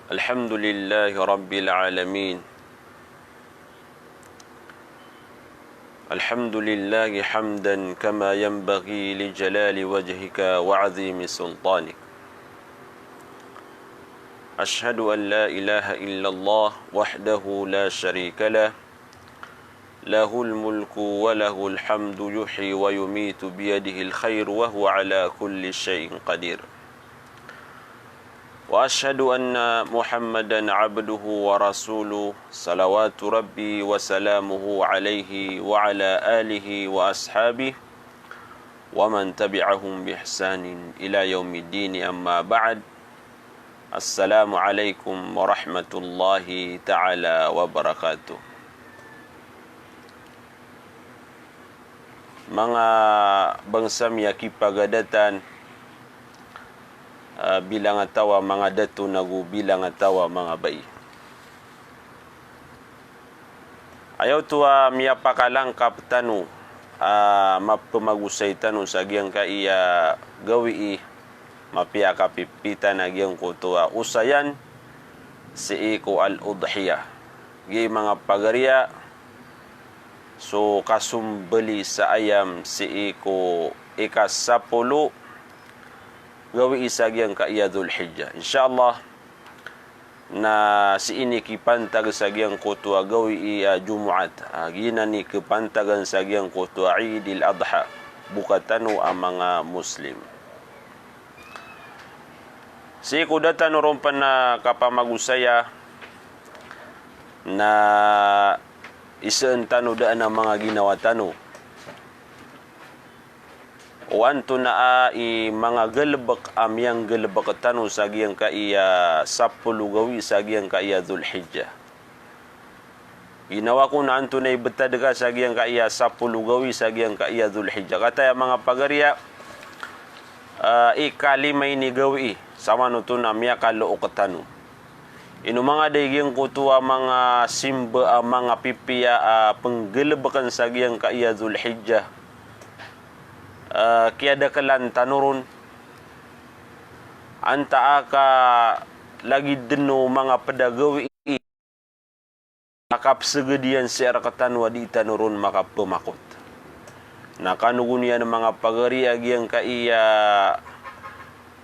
الحمد لله رب العالمين. الحمد لله حمدا كما ينبغي لجلال وجهك وعظيم سلطانك. أشهد أن لا إله إلا الله وحده لا شريك له، له الملك وله الحمد يحيي ويميت بيده الخير وهو على كل شيء قدير. وأشهد أن محمدا عبده ورسوله صلوات ربي وسلامه عليه وعلى آله وأصحابه ومن تبعهم بإحسان إلى يوم الدين. أما بعد، السلام عليكم ورحمة الله تعالى وبركاته. Mga bangsa miyaki pagadatan, bilang atawa mga datu nagu bilang atawa mga bayi. Ayaw tuwa miyapakalangkap tanu mapamagusay tanu sa giyang kaiya gawi mapiakapipita na giyang kutuwa usayan si iko al-udhiyah gi mga pagariya. So kasumbali sa ayam si iko ikasapulu gawi isagyang kaiyadul hijjah. Insyaallah na si ini kipantag sagyang kutwa gawi Jumuat. Gina ni kipantagan sagyang kutwa Idil Adha bukatanu ang mga Muslim. Si kudatan rumpan na kapamagusaya na isaan tanu daan ang mga ginawa tanu. O anto na mga galbak amyang galbak tanu sa giyang kaiya sapulu gawi sa giyang kaiya Dhul-Hijjah. Ginawa ko na anto na ibetadaga sa giyang kaiya sapulu gawi sa giyang kaiya Dhul-Hijjah. Kata mga pagariya, ikalimay ni gawi sama nuto na miya kaloo katanu. Ino mga daiging kutuwa mga simba mga pipiya penggelebakan sa giyang kaiya Dhul-Hijjah. Kiada kalan tanurun anta aka lagi deno mga pedagawi makapsegedian siara katanwa di tanurun makapemakot. Nakanugunya ng mga pagari agi ang kaiya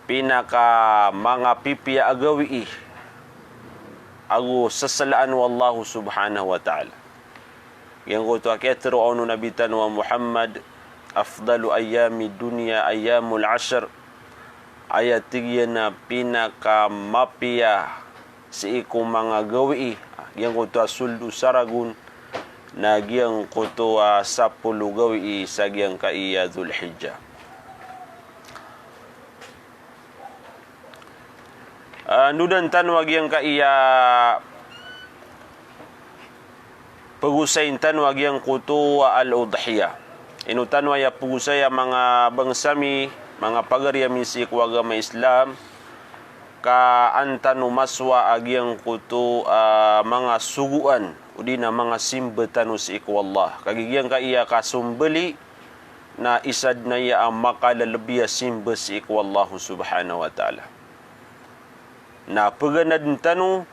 pinaka mga pipiya agawi agu sasalaan wallahu subhanahu wa ta'ala. Yang ko to aketro onu nabitan wa Muhammad afdalu ayami dunia ayamul ashr. Ayat tiga na pinaka mapia si iku mga gawi yang ko to suldu saragun na giyang ko to sapulu gawi sa giyang kaiya Dhul-Hijjah. Nudan tanwag yang kaiya pagusayin tanwag yang kutu al-udhiyah. Inutanwa ya pugusaya mga bangsami mga pagariya misi kuagama Islam ka antanu maswa agyang kutu mga suguan udina mga simba tanu si iku Allah kagigyan kaiya kasumbeli na isad na ya makalalabiya simba si iku Allah subhanahu wa ta'ala. Na paganad tanu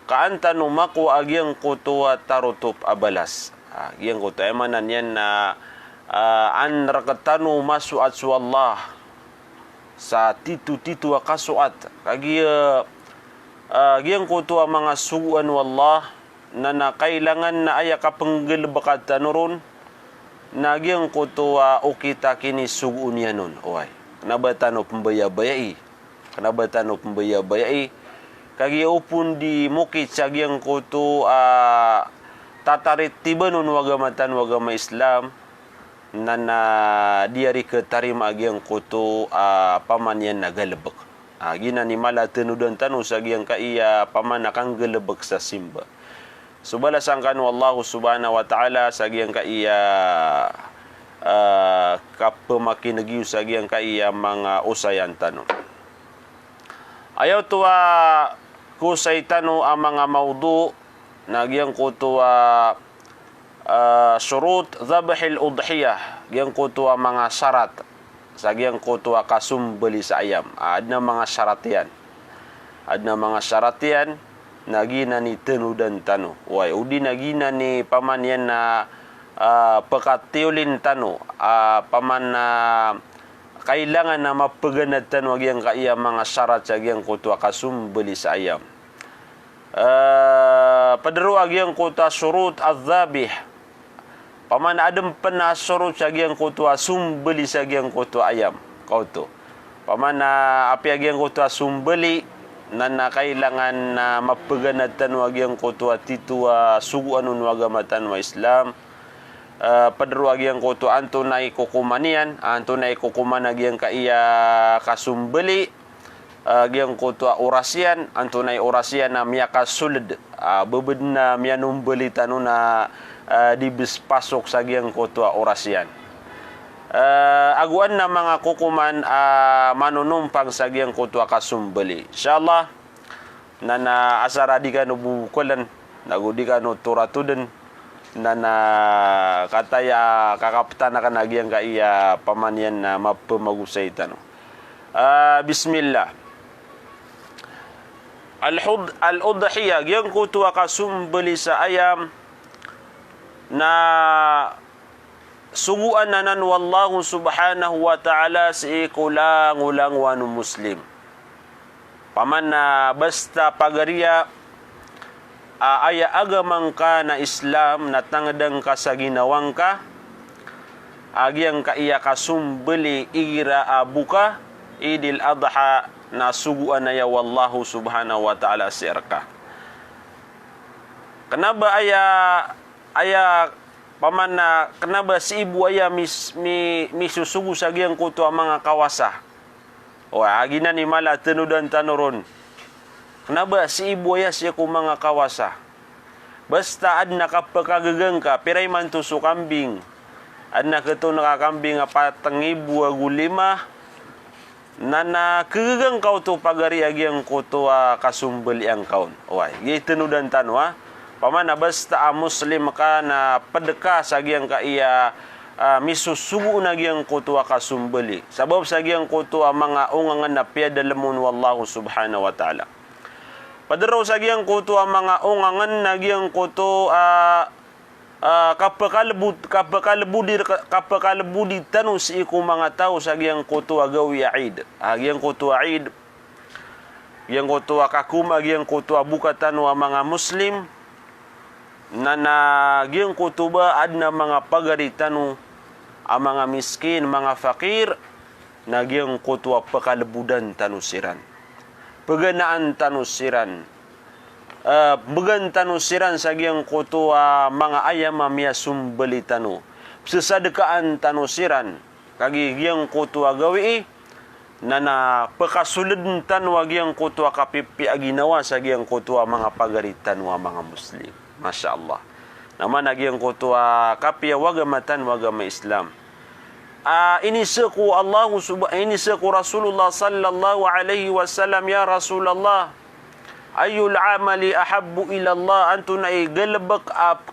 kaantanu maku agyang kutuwa tarutup abalas. Agyang kutuwa emanan yan na an rakatanu masuat su Allah sa titu-titu akasuat. Agyang kutuwa mga suguan wallah na nakailangan na aya kapanggelbakat tanurun na agyang kutuwa ukita kini suguun yan nun. Oy, kanabatano pembayabaya kanabatan o pembayabaya kagi upun di mukit sagyang kutu tatarit tibanun wagamatan wagama Islam na diari ketarima agyang kutu pamanyan nagalebek. Gina ni mala tenudan tanu sagyang kaiya paman akang gelebek sa simba. Subala sangkan wallahu subhanahu wa ta'ala sagyang kaiya kapemakinagyu sagyang kaiya mga usayan tanu. Ayaw tuwa kusay tanu ang mga maudu nagyang kutuwa syurut dhabhil udhiyah gyang kutuwa mga syarat sa gyang kutuwa kasumbali sa ayam. Adna mga syarat yan. adna mga syaratian nagina ni tenu dan tanu wai udi nagina ni paman yan na pekatiulin tanu paman na kailangan na mapaganatan wag yang kaya mga syarat sa yang kutu kasumbeli sa ayam padru ag yang kutu surut az-zabih paman adem pernah surut sa yang kutu sumbeli sa yang kutu ayam kau tu paman api ag yang kutu sumbeli nana kailangan na mapaganatan wag yang kutu titu sugu anun wagamatan wa Islam padru ag yang kutu antunai kukumanian antunai kukuman ag yang kaiya kasumbeli yang kutu orasian antunai orasian na miyaka suled bebenna mianum beli tanuna dibis pasok sa yang kutu orasian aguan na mga kukuman manunumpang sa yang kutu kasumbeli insyaallah nana asara di kanu bukulan nagudi kanu turatuden nana kataya kakaptan akan lagi yang kaya pamanian na mapamagusay tano bismillah al-udhiyah yang kutu kasumbeli sa ayam na suguan nanan wallahu subhanahu wa ta'ala si kulang-ulang wanu muslim paman na basta pagaria aya agamang ka na Islam na tangadang ka sa ginawang ka agyang ka iya kasumbeli igira abuka idil adha na suguan na ya wallahu subhanahu wa ta'ala sirka kenapa aya paman na kenapa si ibu aya misusugu sa giyang kutu mga kawasa o agina ni mala tenu dan tanuron kenapa si ibu aya siya ku mga kawasa basta adna kapakagagang ka piray man tuso kambing adna keto nakakambing apatang ibu agulima nana kegagang kau tu pagari agyang kutu kasumbel yang kaun oi gi tenu dan tanwa pamana basta muslim ka na padeka sa agyang ka iya misusugu na agyang kutu kasumbeli sabab sa agyang kutu mga ungangan na piyada lamun wallahu subhanahu wa ta'ala padaraw sa agyang kutu mga ungangan na agyang kutu kapakalbudi tanu si iku mga tao sa agyang kutu agawi aid agyang kutu aid yang kutu kakuma agyang kutu buka tanu mga muslim na nagyang kutu ba adna mga pagari tanu mga miskin mga fakir nagyang kutu pakalbudan tanu siran paganaan tanu siran began tanu siran sa giyang kutu mga ayam miya sumbeli tanu sesadekaan tanu siran kagi giyang kutu gawi nana pakasulid tanu giyang kutu kapipi aginawa sa giyang kutu mga pagaritan mga muslim masyaallah naman giyang kutu kapiya wagamatan wagama Islam ini seku Allah ini seku Rasulullah sallallahu alaihi wasallam ya Rasulullah ayul amali ahabbu ila Allah antuna galbak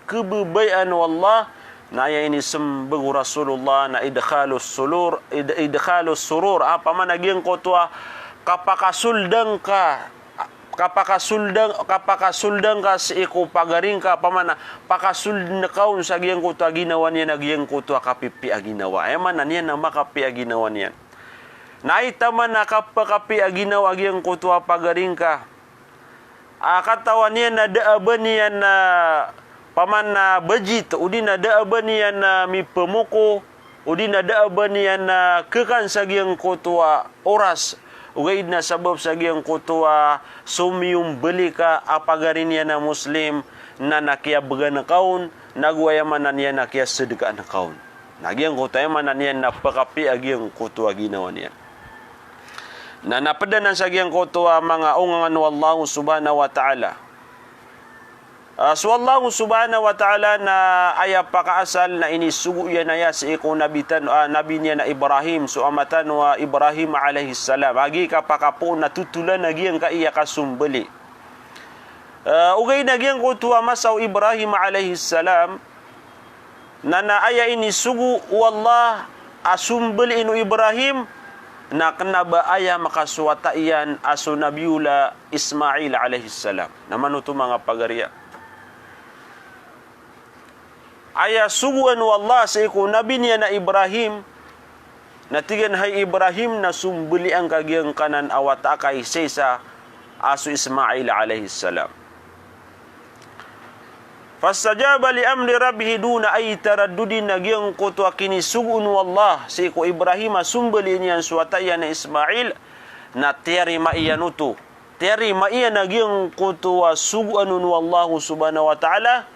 kebebayan wallah na ya ini sembeng Rasulullah na idkhalus surur apa man agyang kotwa kapakasuldang ka sa iku pagaring ka pamana pakasuldang kaun sa agyang kotwa ginawan yan agyang kotwa kapipi aginawa man yan na makapi aginawan yan naitaman na kapakapi aginawa agyang kotwa pagaring ka katawan niya na daaban niya na paman na bajit udi na daaban niya na mi pemuko udi na daaban niya na kekan sagyang kotwa oras ugay na sabab sagyang kotwa sumiyum beli ka apagarin niya na muslim na nakiya baga na kaun nagwayaman na niya nakiya sedeka na kaun nagyang kotwa yaman na niya napakapi agyang kotwa ginawa niya na napadanan sa giyang kuto mga ungangan wallahu subhanahu wa ta'ala so wallahu subhanahu wa ta'ala na aya pakaasal na inisugu yan aya sa iku nabi niya na Ibrahim so amatan wa Ibrahim alaihi salam agi kapakapo natutulan na giyang kaiya kasumbeli ugay na giyang kuto masaw Ibrahim alaihi salam na aya inisugu wallah asumbeli inu Ibrahim na kena baaya makasuwata iyan aso Nabiula Ismail alaihissalam. Naman ito mga pagariya. Aya suguan wallah sa iku nabi niya na Ibrahim, natigan hay Ibrahim na sumbuli ang kagiyang kanan awata kay sesa aso Ismail alaihissalam. Fastajaba li amri rabbih duna ay taraddudin nagyang kutwa kini sugun wallah si ko Ibrahim sumbali niyan suwataya na Ismail na teri maiyanuto teri maiya nagyang kutwa sugunun wallahu subhanahu wa ta'ala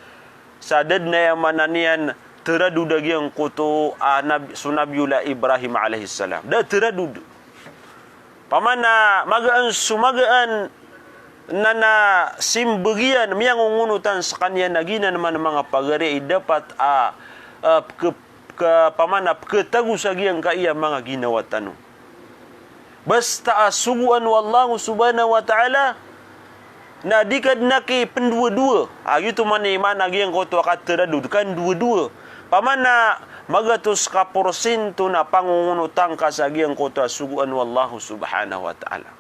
sadad na yamananian teradud nagyang kutu sunabiula Ibrahim alaihissalam da teradud pamana magaan sumagaan nana simbagian miyang ungunutan sa kanya nagina naman mga pagari dapat pamanap ketagu sa giyang kaiya mga ginawa tanong. Basta suguan wallahu subhanahu wa ta'ala na dikad naki pendua-dua. Gitu mana giyang koto akateradud kan dua-dua. Pamana magatus ka porsinto na pangungunutan ka sa giyang koto suguan wallahu subhanahu wa ta'ala.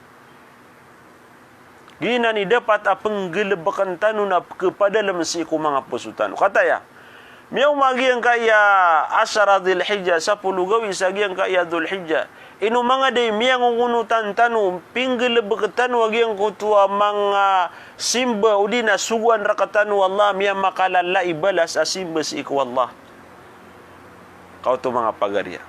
Gina ni dapat penggelebakan tanu na kepada lemsi ku mga pusutan. Kata ya, miyaw magi ang kaya asyara dhul hijjah, 10 gawi sagi ang kaya dhul hijjah. Inu mga day miyang ungunutan tanu, pinggelebakan tanu agi ang kutua mga simba udina suguan rakatanu Allah, miyang makalala ibalas asimba si iku Allah. Kau tu mga pagarya.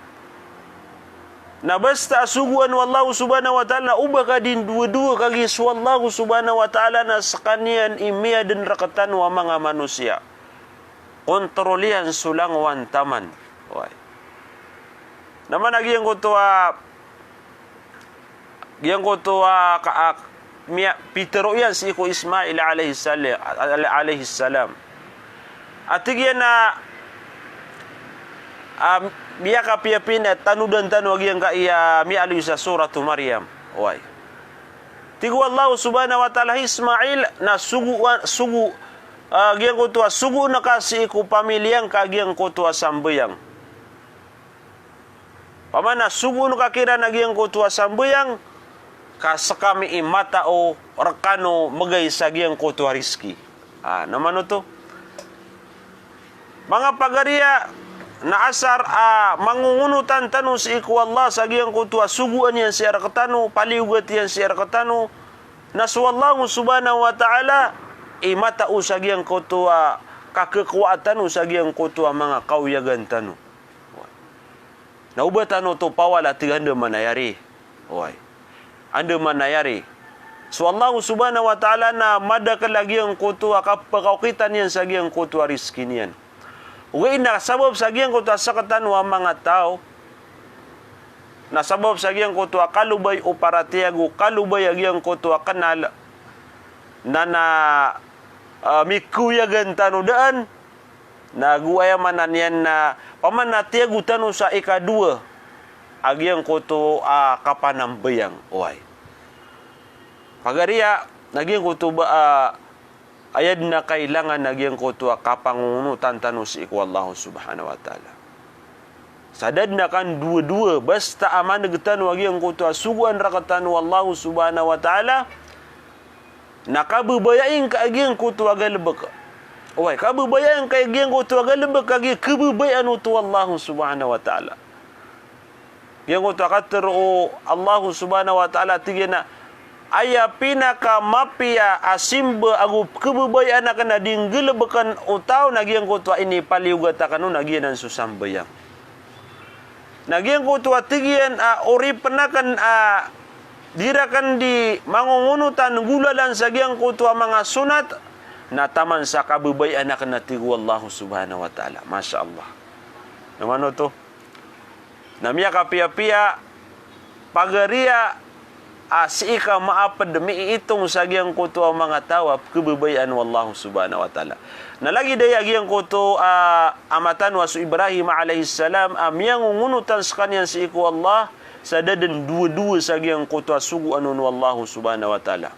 Na basta suguan wallahu subhanahu wa ta'ala ubah kadin dua-dua kagi wallahu subhanahu wa ta'ala na sakanian imia dan rakatan wa mga manusia kontrolian sulang wan taman wai naman lagi yang kutua kaak mia piteroyan si ko Ismail alaihi salam atigyan na biya kapiapin tanu dan tanu agi yang kaya mi alu sa suratu Maryam wai tigu Allah subhanahu wa ta'ala Ismail na sugu giang kutua sugu na kasi ku pamiliang kagiang kutua sambayang pamana sugu na kakira na giang kutua sambayang kasakami imata o rekano magay sa giang kutua rizki naman to mga pagariya na asar mangungunutan tanu si iku Allah sagiyang kutua suguan yan si arakatanu paliugat yan si arakatanu naswallahu subhanahu wa ta'ala imata usagiyang kutua kakekuatan usagiyang kutua mga kauyagan tanu naubatan to pawala tiganda manayari anda manayari swallahu subhanahu wa ta'ala na madaka lagi ang kutua kapakaukitan yan sagiyang kutua rizki niyan. Uwi na sabab sa giyang kutua sakatan wa mga tao na sabab sa giyang kutua kalubay o paratiago kalubay agiyang kutua kanal na mikuyagan tanu daan na guaya manan yan na pamanatiago tanu sa ikadua agiyang kutua kapanambayang uway pagariya naging kutua ayad na kailangan nagyang kutua kapangunutan tanu si iku Allah subhanahu wa ta'ala. Sadad na kan dua-dua basta aman nagtan nagyang kutua suguan rakatan Allah subhanahu wa ta'ala nakabubayain kaagyang kutua galbek. Oy, kabubayain kaagyang kutua galbek kagi kebubayan utu Allah subhanahu wa ta'ala. Yang kutua katero Allah subhanahu wa ta'ala tigena aya pinaka mapia asimba agu kebubayan akan dinggelebekan utau nagiang kutua ini paliugatakanu nagian dan susambayang nagiang kutua tigian ori penakan dirakan di mangungunutan gulalan sagiang kutua mga sunat na taman sa kabubayan akan natigu Allah subhanahu wa ta'ala masya Allah namano to namia kapia-pia pagaria si ika maapad demi itong sagyang kuto mga tawap kebebayan wallahu subhanahu wa ta'ala na lagi day agyang kuto amatan wa su Ibrahim alaihissalam amyang ngunutan sa kanyan si iku Allah sa dadan dua-dua sagyang kuto sugu anun wallahu subhanahu wa ta'ala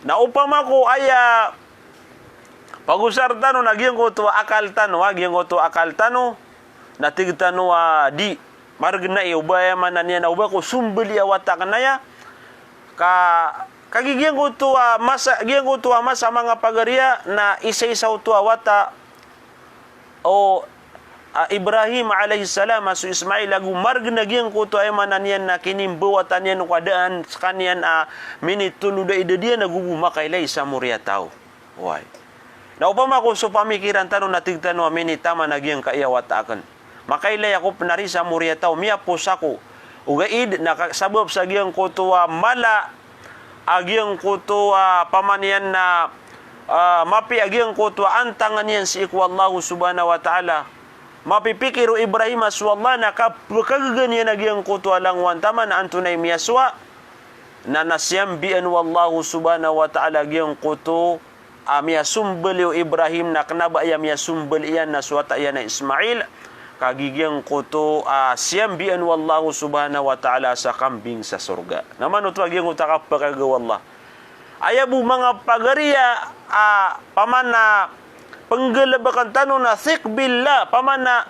na upama ko aya pagusar tano nagyang kuto akal tano agyang kuto akal tano natig tano di margna ubaya mananya na uba ko sumbeli awata kanaya kagigyan ko tuwa masa mga pagaria na isa-isa tuwa wata o Ibrahim alaihi salam asu Ismail lagu margna gyan ko tuwa mananian na kinimbuwatan yan kadaan kanyan minit tuluda dia nagubu makailay sa murya tao. Why? Na upama ko so pamikiran tanong natigtano minitama nagyang kaiyawata akan. Makailay ako penari sa murya tao miya posako ugaid nakasabab sa giyang ko tuwa mala agyang ko tuwa pamanian na mapi agyang ko tuwa antangan yan si ikwallahu subhanahu wa ta'ala mapipikiru Ibrahim aswallah na kapagaganya nagyang ko tuwa lang wantama na antunay miyaswa na nasyambian wallahu subhanahu wa ta'ala agyang ko tuwa miyasumbel Ibrahim na kenaba ya miyasumbel iyan na suwata iyan na Ismail kagigyan ko to siyambian wallahu subhanahu wa ta'ala sa kambing sa surga. Naman ito agyan ko takapagagawallah. Ayabu mga pagariya pamana penggelabakan tanu na thik billah pamana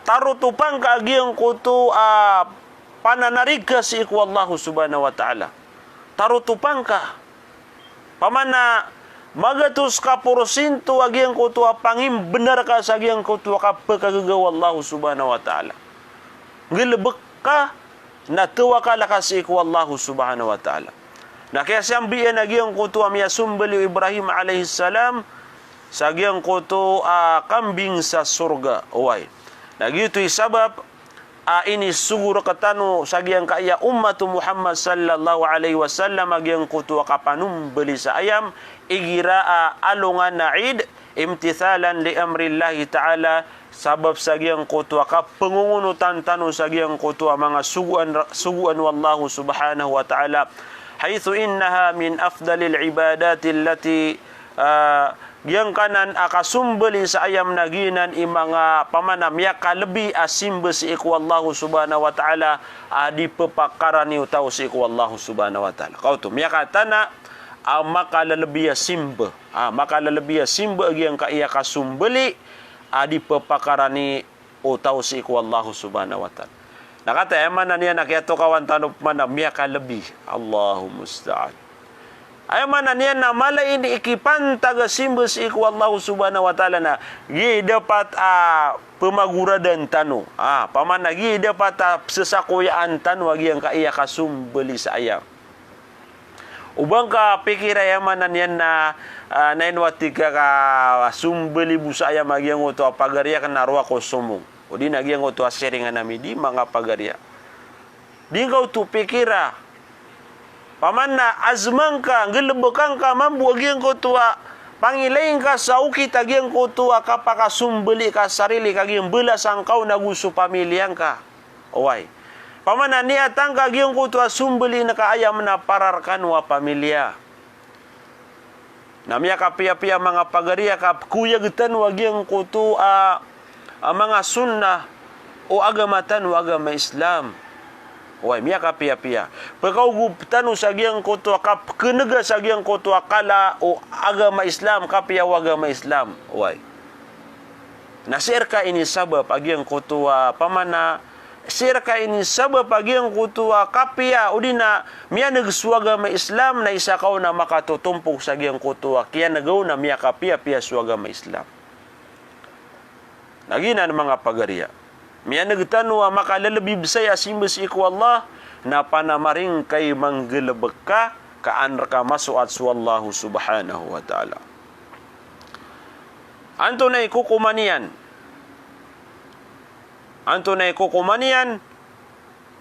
tarutupang kaagyan ko to pananarika si ikwallahu subhanahu wa ta'ala. Tarutupang ka pamana magatus ka porsinto agyang ko tuwa pangim benar ka sa agyang ko tuwa ka pagkagagawa Allah subhanahu wa ta'ala. Ngilabak ka na tuwa ka lakas iku Allah subhanahu wa ta'ala. Na kaya siyambiyan agyang ko tuwa miyasumbali Ibrahim alaihi salam sa agyang ko tuwa kambing sa surga. Uway. Nagito'y sabab ini sugur katano sa agyang kaya ummatu Muhammad sallallahu alaihi wasallam agyang ko tuwa kapanumbali sa ayam igira alungan na Eid imtithalan li amrillahi ta'ala sabab sa giyang kutwa ka pengungunutan tanong sa giyang kutwa mga suguan wallahu subhanahu wa ta'ala haythu innaha min afdalil ibadati allati giyang kanan akasumbali sa ayam naginan mga pamanamya kalebi asimbe si ikwallahu subhanahu wa ta'ala di pepakaran ni utaw si ikwallahu subhanahu wa ta'ala kauto miyakatana makalalabiya simba makalalabiya simba agyang kaiya kasumbali di pepakarani utaw si ikwallahu subhanahu wa ta'ala nakata eman na niya nakiyato kawan tanop mana miya kalabi Allahu musta'an ayaman na niya na mala ini ikipantaga simba si ikwallahu subhanahu wa ta'ala na gi dapat pemagura dan tanu pamana gi dapat sesakuyaan tanu agyang kaiya kasumbali sa ayam ubang ka pikira yamanan yan na nainwatika ka sumbeli busa ayam agyang uto pagaria kan narwa ko sumung. O di nagyang uto aseringan nami di mga pagaria. Di kau tu pikira paman na azmang ka gelebekang ka mambu agyang ko tua pangilain ka sa ukit agyang ko tua kapaka sumbeli ka sarili kagyang belas ang kau nagusu pamilyang ka. Oway. Pamana niya tangka giyong kutua sumbeli na kaayam na pararkan wa pamilya. Namya kapia-pia mga pagaria kap kuya getan wa giyong kutu mga sunnah o agamatan wa agama Islam. Wai miya kapia-pia. Pagkau guptanu sa giyong kutua kap kenega sa giyong kutua kala o agama Islam kapia wa agama Islam. Wai. Nasir ka ini sabab agyang kutua pamana sirka ini sabab agyang kutua kapia udina miya nagsuagama Islam na isa kaw na makatutumpok sa agyang kutua kaya nagaw na miya kapia-pia suagama Islam. Nagina ng mga pagaria. Miya nagtanwa makalalabi bisay asimbas iku Allah na panamaring kay manggelebek ka kaan ka masuat suwallahu subhanahu wa ta'ala. Antunay kukumanian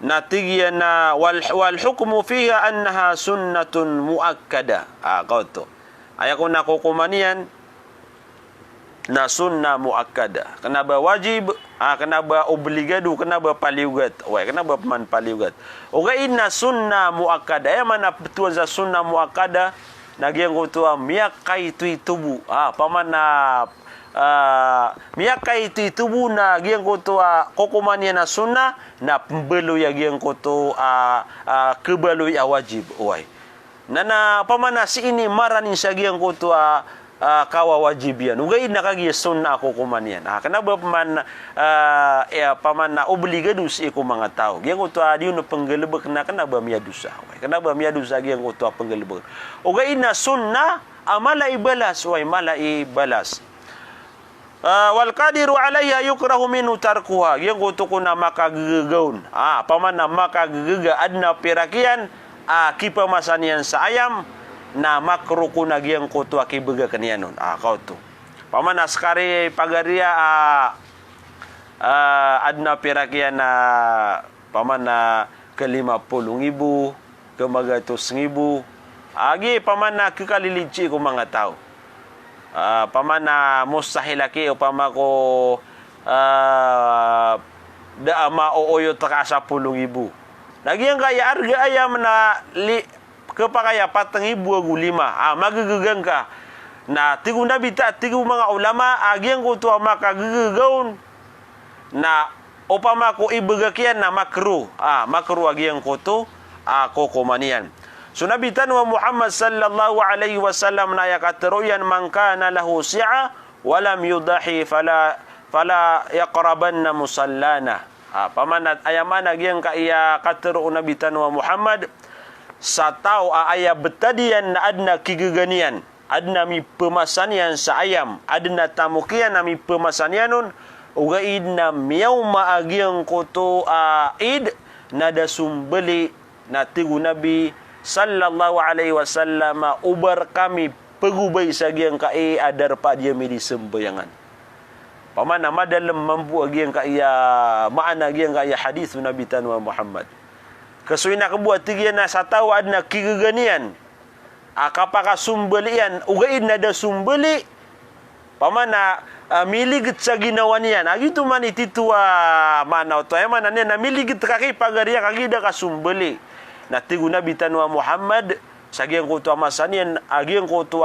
natigyan na wal hukmu fiha annaha sunnatun muakkada. Kauto. Ayako na kukumanian na sunna muakkada. Kenapa wajib? Kenapa obligado? Kenapa paliugat? Kenapa man paliugat? Oga inna sunna muakkada. Mana betul za sunna muakkada? Nagyang kutua miyakai tui tubu. Pamana miyakai tubu na giyang kuto kokomanya na sunna na pembelu ya giyang kuto kebelu ya wajib. Nana pamana si ini maranin sa giyang kuto kawawajibian ugai na kagi sunna ako kumanian kenapa paman na obligado si ko mga tao gyang ko to adi no penggelebek na kenapa miadusa kenapa miadusa gyang ko to penggelebek ugai na sunna amala ibalas mala ibalas wal qadiru alaiha yukrahu minhu tarkuha gyang ko to kuna makagagaun paman na makagaga adna pirakian kipamasanian sa ayam na makro ko nagyang ko to akibaga kanianon kau tu paman askari pagaria adna pirakian na paman na ke 50,000 ke 100,000 agi paman na kekalilici ko mga tao paman na mustahilaki o pamako daama o oyo taka 10,000 lagi yang kaya harga ayam na kepakaya 4,500 magagegang ka na tigu nabi tigu mga ulama agyang ko to makagagaon na opama ko ibagakian na makruh agyang ko to kokomanian so nabi tanwa Muhammad sallallahu alaihi wasallam na yakatruyan man kana lahu si'a walam yudahi fala yaqrabanna musallana pamanat ayaman agyang ka iya katru nabi tanwa Muhammad sa tao aya betadian na adna kigaganian adna mi pemasanian sa ayam adna tamukian na mi pemasanianon uga idna miyaw maagiang koto id nada sumbeli na tigu nabi sallallahu alaihi wasallam ubar kami pegubay sa giyang kai adar pa dia mi disembayangan pamana madalam mampu agiyang kaya maana agiyang kaya hadis nabi tanwa Muhammad kasuina kebuat tigian na sa tao adna kigaganian kapaka sumbelian ugaid na da sumbeli pamana miligit sa ginawan yan agito man ititua manaw to mana na miligit kaki pagaria kagida ka sumbeli na tigu nabi tanwa Muhammad sagiang ko to masanian agiang ko to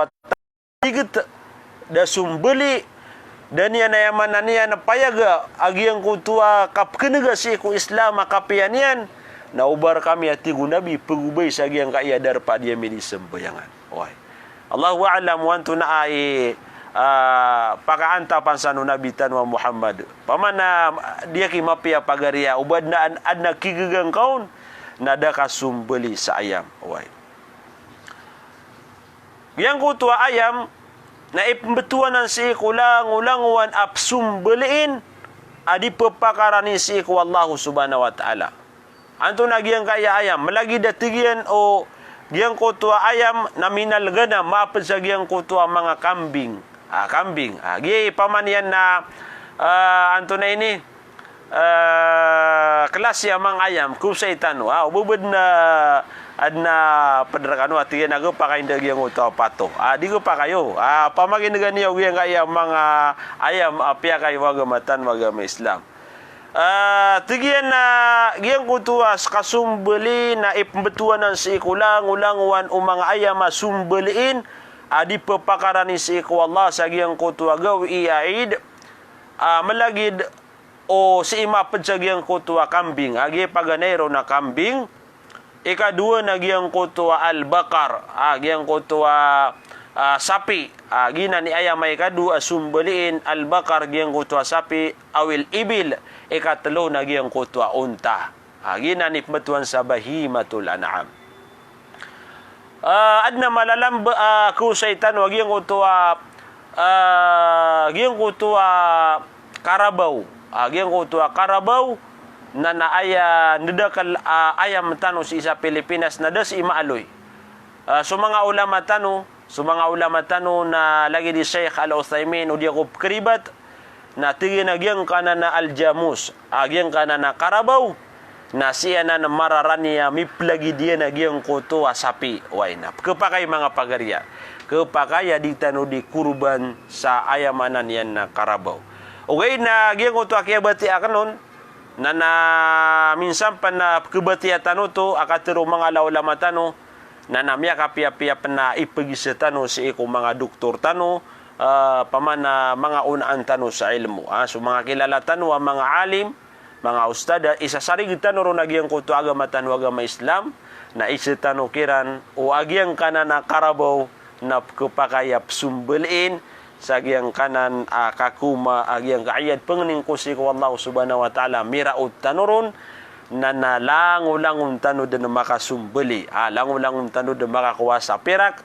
tigit da sumbeli dan yan na yaman na payaga agiang ko to kapkenaga si ko Islam kapian yan na ubar kami atigu nabi pegubay sa giyang kaya darpa dia mini sembayangan Allahu a'lam wa antuna pakaanta pansanu nabi tanwa Muhammad pamana dia ki mapia pagaria ubad na adna kigagang kaun nada kasumbeli sa ayam yang kutua ayam na ipembetuanan si ulang-ulanguan apsumbeliin adi pepakarani si wallahu subhanahu wa ta'ala anto nagyang kaya ayam malagi datigian o giyang kutua ayam naminal gana maapad sa giyang kutua mga kambing kambing gi pamanian na anto na ini kelas ya mang ayam kusaitan ubud na adna pedrakano atiyan ago pakainda giyang kutua pato di ko pa kayo pamagin ganiya giyang kaya mga ayam apya kayo wagamatan wagama Islam tigian na giyang kutuas kasumbeli na ipembetuanan si ikulang-ulanguan mga ayam sumbeliin adi pepakarani si iku Allah sa giyang kutua gawi iaid malagid o si imapad sa giyang kutua kambing agi paganero na kambing ikadua na giyang kutua al-bakar giyang kutua sapi gina ni ayam ay kadua sumbeliin al-bakar giyang kutua sapi awil ibil ikatlo na giyang kutua unta gina ni pembetuan sa bahimatul an'am adna malalam kusaitan wa giyang kutua karabaw giyang kutua karabaw na naaya nadakal ayam tano si isa Pilipinas nada si maaloy so mga ulama tano na lagi di Sheikh Al-Uthaymin o di ako kribat na tigin agyang kana na aljamus agyang kana na karabaw na siya na mararaniya miplagi dia na agyang kuto sapi wainap kepakay mga pagaria kepakaya di tano di kurban sa ayamanan yan na karabaw okay na agyang kuto akiyabati akanon na minsan pa na kebati atano to akatiro mga ulama tano na namya kapia-pia na ipagisa tano si iko mga doktor tano pamana mga unaan tano sa ilmu so mga kilala tano mga alim mga ustada isasarig tano ro nagyang kuto agama tano agama Islam na isa tano kiran o agyang kana na karabaw na kepakayap sumbelin sagiang kanan kakuma agiang kaayad pengening kusi ko Allah subhanahu wa ta'ala miraut tanurun na nalangulangun tanu den makasumbeli langulangun tanu den makakuasa perak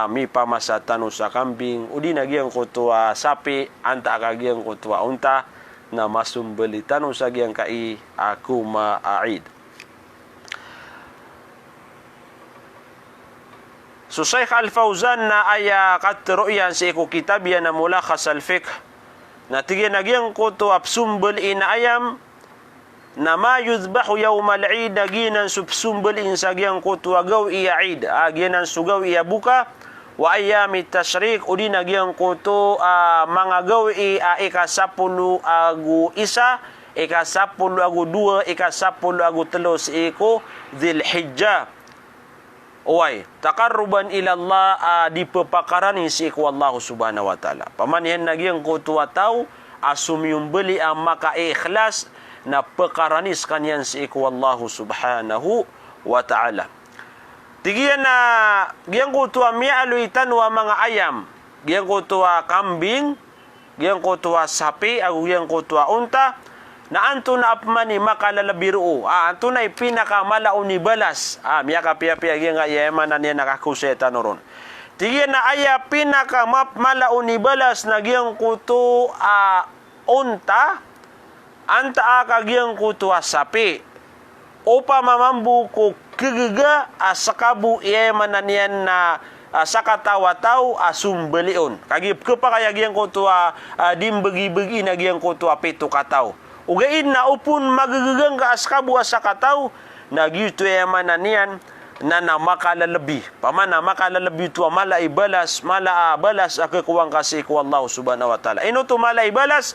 mi pamasa tanu sa kambing udi nagiang kutua sapi anta kagiang kutua unta na masumbeli tanu sagiang kai akuma aid. So Syekh Al-Fauzan na aya kat ru'yan sa iku kitab yan na mulakhas al-fiqh na tigyan nagyang kuto apsumbel in ayam na ma yuzbahu yawmal eid aginan subsumbel in sagyang kuto agaw iya eid aginan sugaw iya buka wa ayami tashrik udi nagyang kuto mga gaw ikasapulu agu isa ikasapulu agu dua ikasapulu agu telos iku Dzulhijjah. Oi, takarruban ila Allah di pepakarani si ku Allah subhanahu wa ta'ala. Pamanihan nagyang kutua tau asumyum beli maka ikhlas na pekaranis kanyan si ku Allah subhanahu wa ta'ala. Tigian na gyang kutua mialuitan wa mga ayam, gyang kutua kambing, gyang kutua sapi, agu gyang kutua unta, na anto na apmani makalalabiru anto na ipinakamalaon ni balas miyaka pia-pia nga yaman na niya nakakuseta noron tigyan na aya pinakamalaon ni balas na giyang kuto unta anta akagyang kuto sapi upa mamambu ko kigiga sakabu yaman na niya na sakatawa-taw sumbelion kagip kapakayagyang kuto dimbegi-begi na giyang kuto pito kataw ugain na upun magagagang ka askabu asakataw nagyuto yaman na niyan na makalalabi pamana makalalabi ito mala ibalas mala balas akakuwang kasi ko Allah subhanahu wa ta'ala ino to mala ibalas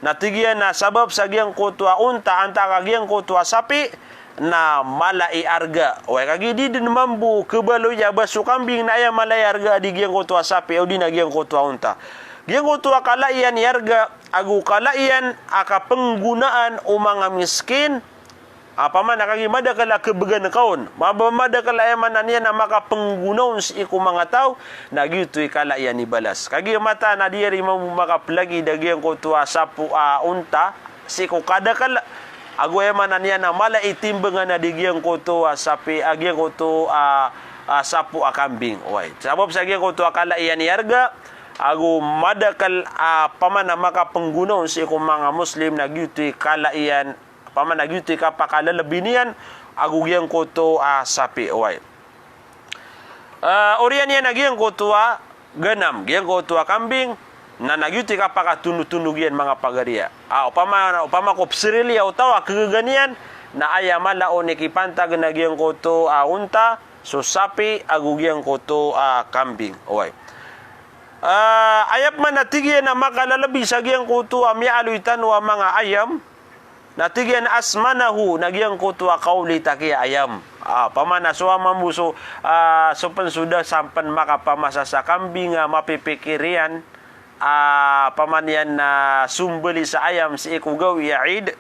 natigyan na sabab sa giyang kutwa unta anta kagiyang kutwa sapi na mala iarga way kagidi din mambu kebalo ya basu kambing na aya mala iarga di giyang kutwa sapi o di na giyang kutwa unta giyang kutwa kalaian iarga agu kalaian aka penggunaan o mga miskin apaman nakagimada kala kebegan kaon mabamada kala emanan niya na makapenggunaon si iku mga tao nagyutoy kalaian ibalas kagi mata na diya rin makaplagi dagiang ko tuwa sapu unta si iku kada kala agu emanan niya na mala itimbangan na digiang ko tuwa sapi agiang ko tuwa sapu kambing way sabab sa agiang ko tuwa kalaian iarga agu madakal pamana makapenggunaon si iku mga muslim nagyutoy kalaian paman nagyutoy ka pakalalabinian agu giyang koto sapi way orian yan nagyang koto ganam giyang koto kambing na nagyutoy ka pakatunu-tunog yan mga pagaria upama kopsirili utawa kagaganian na ayamala o nikipantag nagyang koto unta so sapi agu giyang koto kambing way ayap man natigyan na makalalabi sa giyang kuto mialuitan wa mga ayam natigyan asmanahu nagyang kuto kauli takiya ayam pamana suama muso sopan sudah sampan makapamasa sa kambing mapipikirian pamanian na sumbeli sa ayam si ikugaw iaid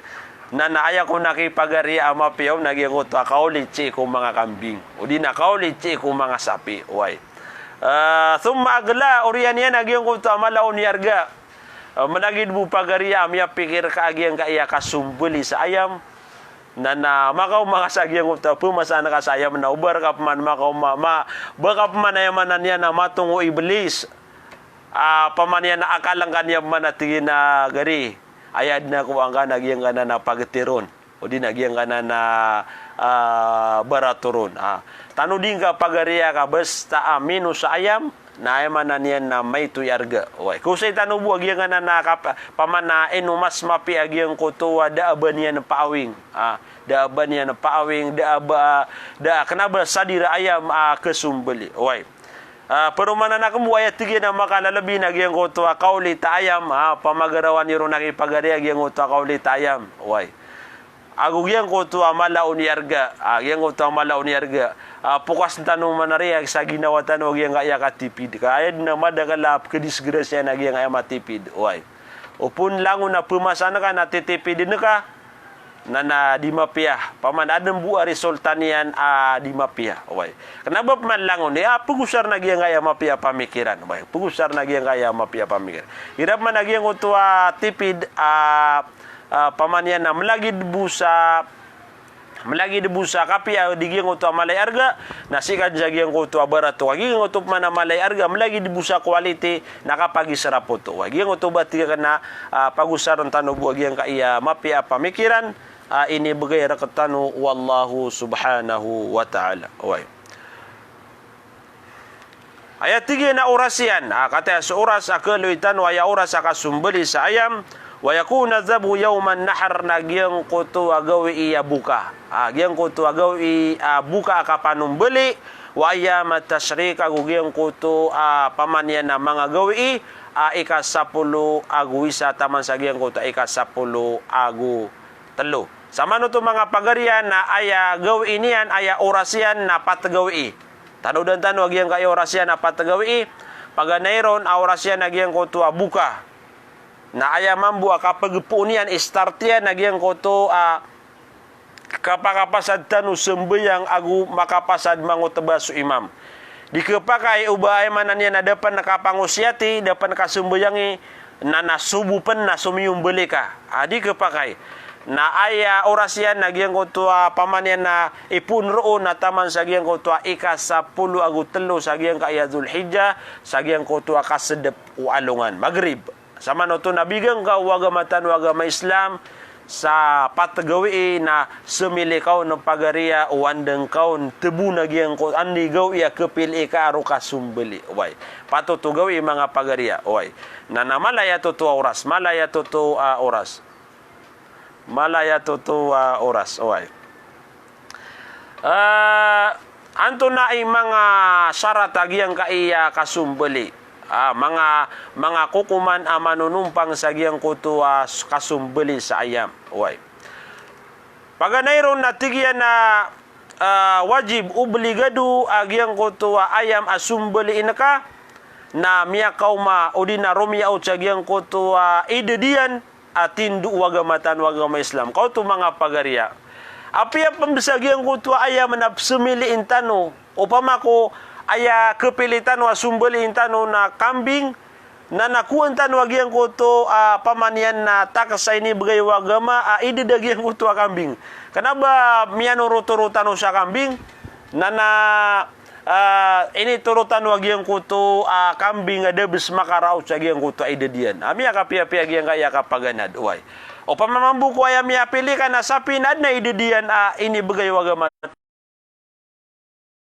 na naaya ko nakipagari mapiyaw nagyang kuto kauli ci ko mga kambing o di na kauli ci ko mga sapi way thumma agla orian yan agyang ko malaon yarga managid bu pagaria amya pikir ka agyang ka iya kasumbeli sa ayam na makaw mga sagyang ko pumasana ka sa ayam na ubar ka man makaw baka man ayamanan niya na matungo iblis paman yan na akalang kanya manatingin na gari ayad na ko ang kanagyang ka na pagtiron o di nagyang ka na baraturon tanudin ka pagaria ka basta amino sa ayam na ayamanan yan na may tuyarga way kusay tanubu agyang na pamanain umas mapi agyang kutuwa daaban yan na paawing daaban yan na paawing kenapa sadira ayam kesumbeli way perumana na kamuaya tigi na makalalabi na agyang kutuwa kauli ta ayam pamagarawan niro nakipagaria agyang kutuwa kauli ta ayam way agu gyang kutuwa malaon yarga agyang kutuwa malaon yarga pukas tanong manariya sa ginawa tanong agyang kaya katipid kaya na madagalap kadisgrasya na agyang kaya matipid way upun lango na pumasana ka natitipid na ka nana di mapiah paman adem bu ari sultanian di mapiah oi kenapa paman langon ya pugusar nagi yang kaya mapiah pamikiran oi pugusar nagi yang kaya mapiah pamikiran irap man nagi yang utua tipid paman yan na melagi debusa kapi diging utua malay arga nasikan jagi yang utua barato wagi yang utup mana malay arga melagi debusa quality nakapagi serapoto wagi yang utup bati kana pagusaron tanu wagi yang kaya mapiah pamikiran ini bagay rakatanu wallahu subhanahu wa ta'ala. Ayat 3 na orasyan. Kata sa oras akaluitan wa ya oras akasumbali sa ayam wa yakuna dhabu yawman nahar nagyang kuto agawi iya buka. Gyang kuto agawi buka akapanumbali wa ayam tashrik agugyang kuto pamanyan na mga gawi ika-10 agu isa taman sa gyang kuto ika-10 agu telo. Sama nuto mga pagarian na aya gawi niyan aya orasyan na patagawi. Tanu dan tanu agyang kay orasyan na patagawi. Paganayron orasyan agyang kuto buka. Na aya mambu akapagpuunian istartian agyang kuto kapakapasad tanu sembayang agu makapasad mangutebasu imam. Dikepakai ubay mananya na dapan nakapangusyati dapan nakasumbayangi na nasubupan na sumiyong belika. Adi kepakai na aya orasyan nagyang kutua pamanyan na ipunroon na taman sa gyang kutua ika-10 agu telo sa gyang kaya Zulhijjah sa gyang kutua kasedep ualungan Maghrib. Sama no to nabigang ka wagamatan wagama Islam sa patagawi na semilikaw ng pagariya uandeng kaon tebu na gyang ko andi gaw iya kepil ika aru kasumbeli way patutugawi mga pagariya way na namalaya to oras malaya to oras malaya to oras oy anto na ay mga syarat agyang kaiya kasumbeli mga kukuman manunumpang sa gyang kuto kasumbeli sa ayam oy paganayron na tigyan na wajib obligado agyang kuto ayam asumbeli inaka na miyakaw ma odina romia o sagyang kuto idedian atindu wagamatan wagama Islam kau tu mga pagariya apia pembesagyan ko tu aya manapsumili intano upama ko aya kepilitan wa sumbeli intano na kambing na nakuan tan wagyan ko to pamanian na takasay ni bagay wagama idedagyan ko to kambing kanaba miano ruturutan sa kambing ini turutan wagyang kuto kambing ada bis makaraw sa gyang kuto ay dedian. Ami akapia-pia gyang kaya kapaganad uy. O pamamambu ko ay mi apili ka na sapi nad na idedian ini bagay wagama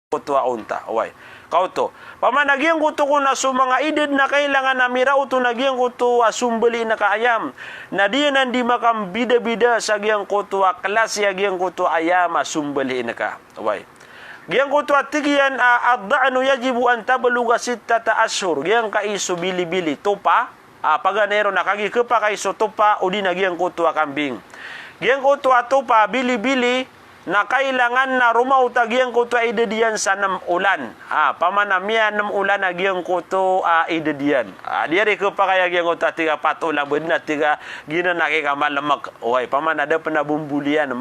kuto unta uy. Kauto pamanagyang kuto ko na mga ided na kailangan na miraw to nagyang kuto sumbeli na kaayam. Na diyan di makam bida-bida sa gyang kuto klase gyang kuto ayam sumbeli na ka uy. Giyang kuto at tigiyan ad-da'nu yajibu an tabluga 6 ashur. Giyang kaiso bili-bili tupa paganero nakagi kepa kaiso tupa udi na giyang kuto kambing. Giyang kuto tupa bili-bili na kailangan na rumaw tagiyang kuto idedian sa 6 ulan. Pamanamya 6 ulan na giyang kuto idedian. Diari kepa kaya giyang kuto 3 ulan bedna 3 gina nakikamalamak. Oy pamanada penabumbulian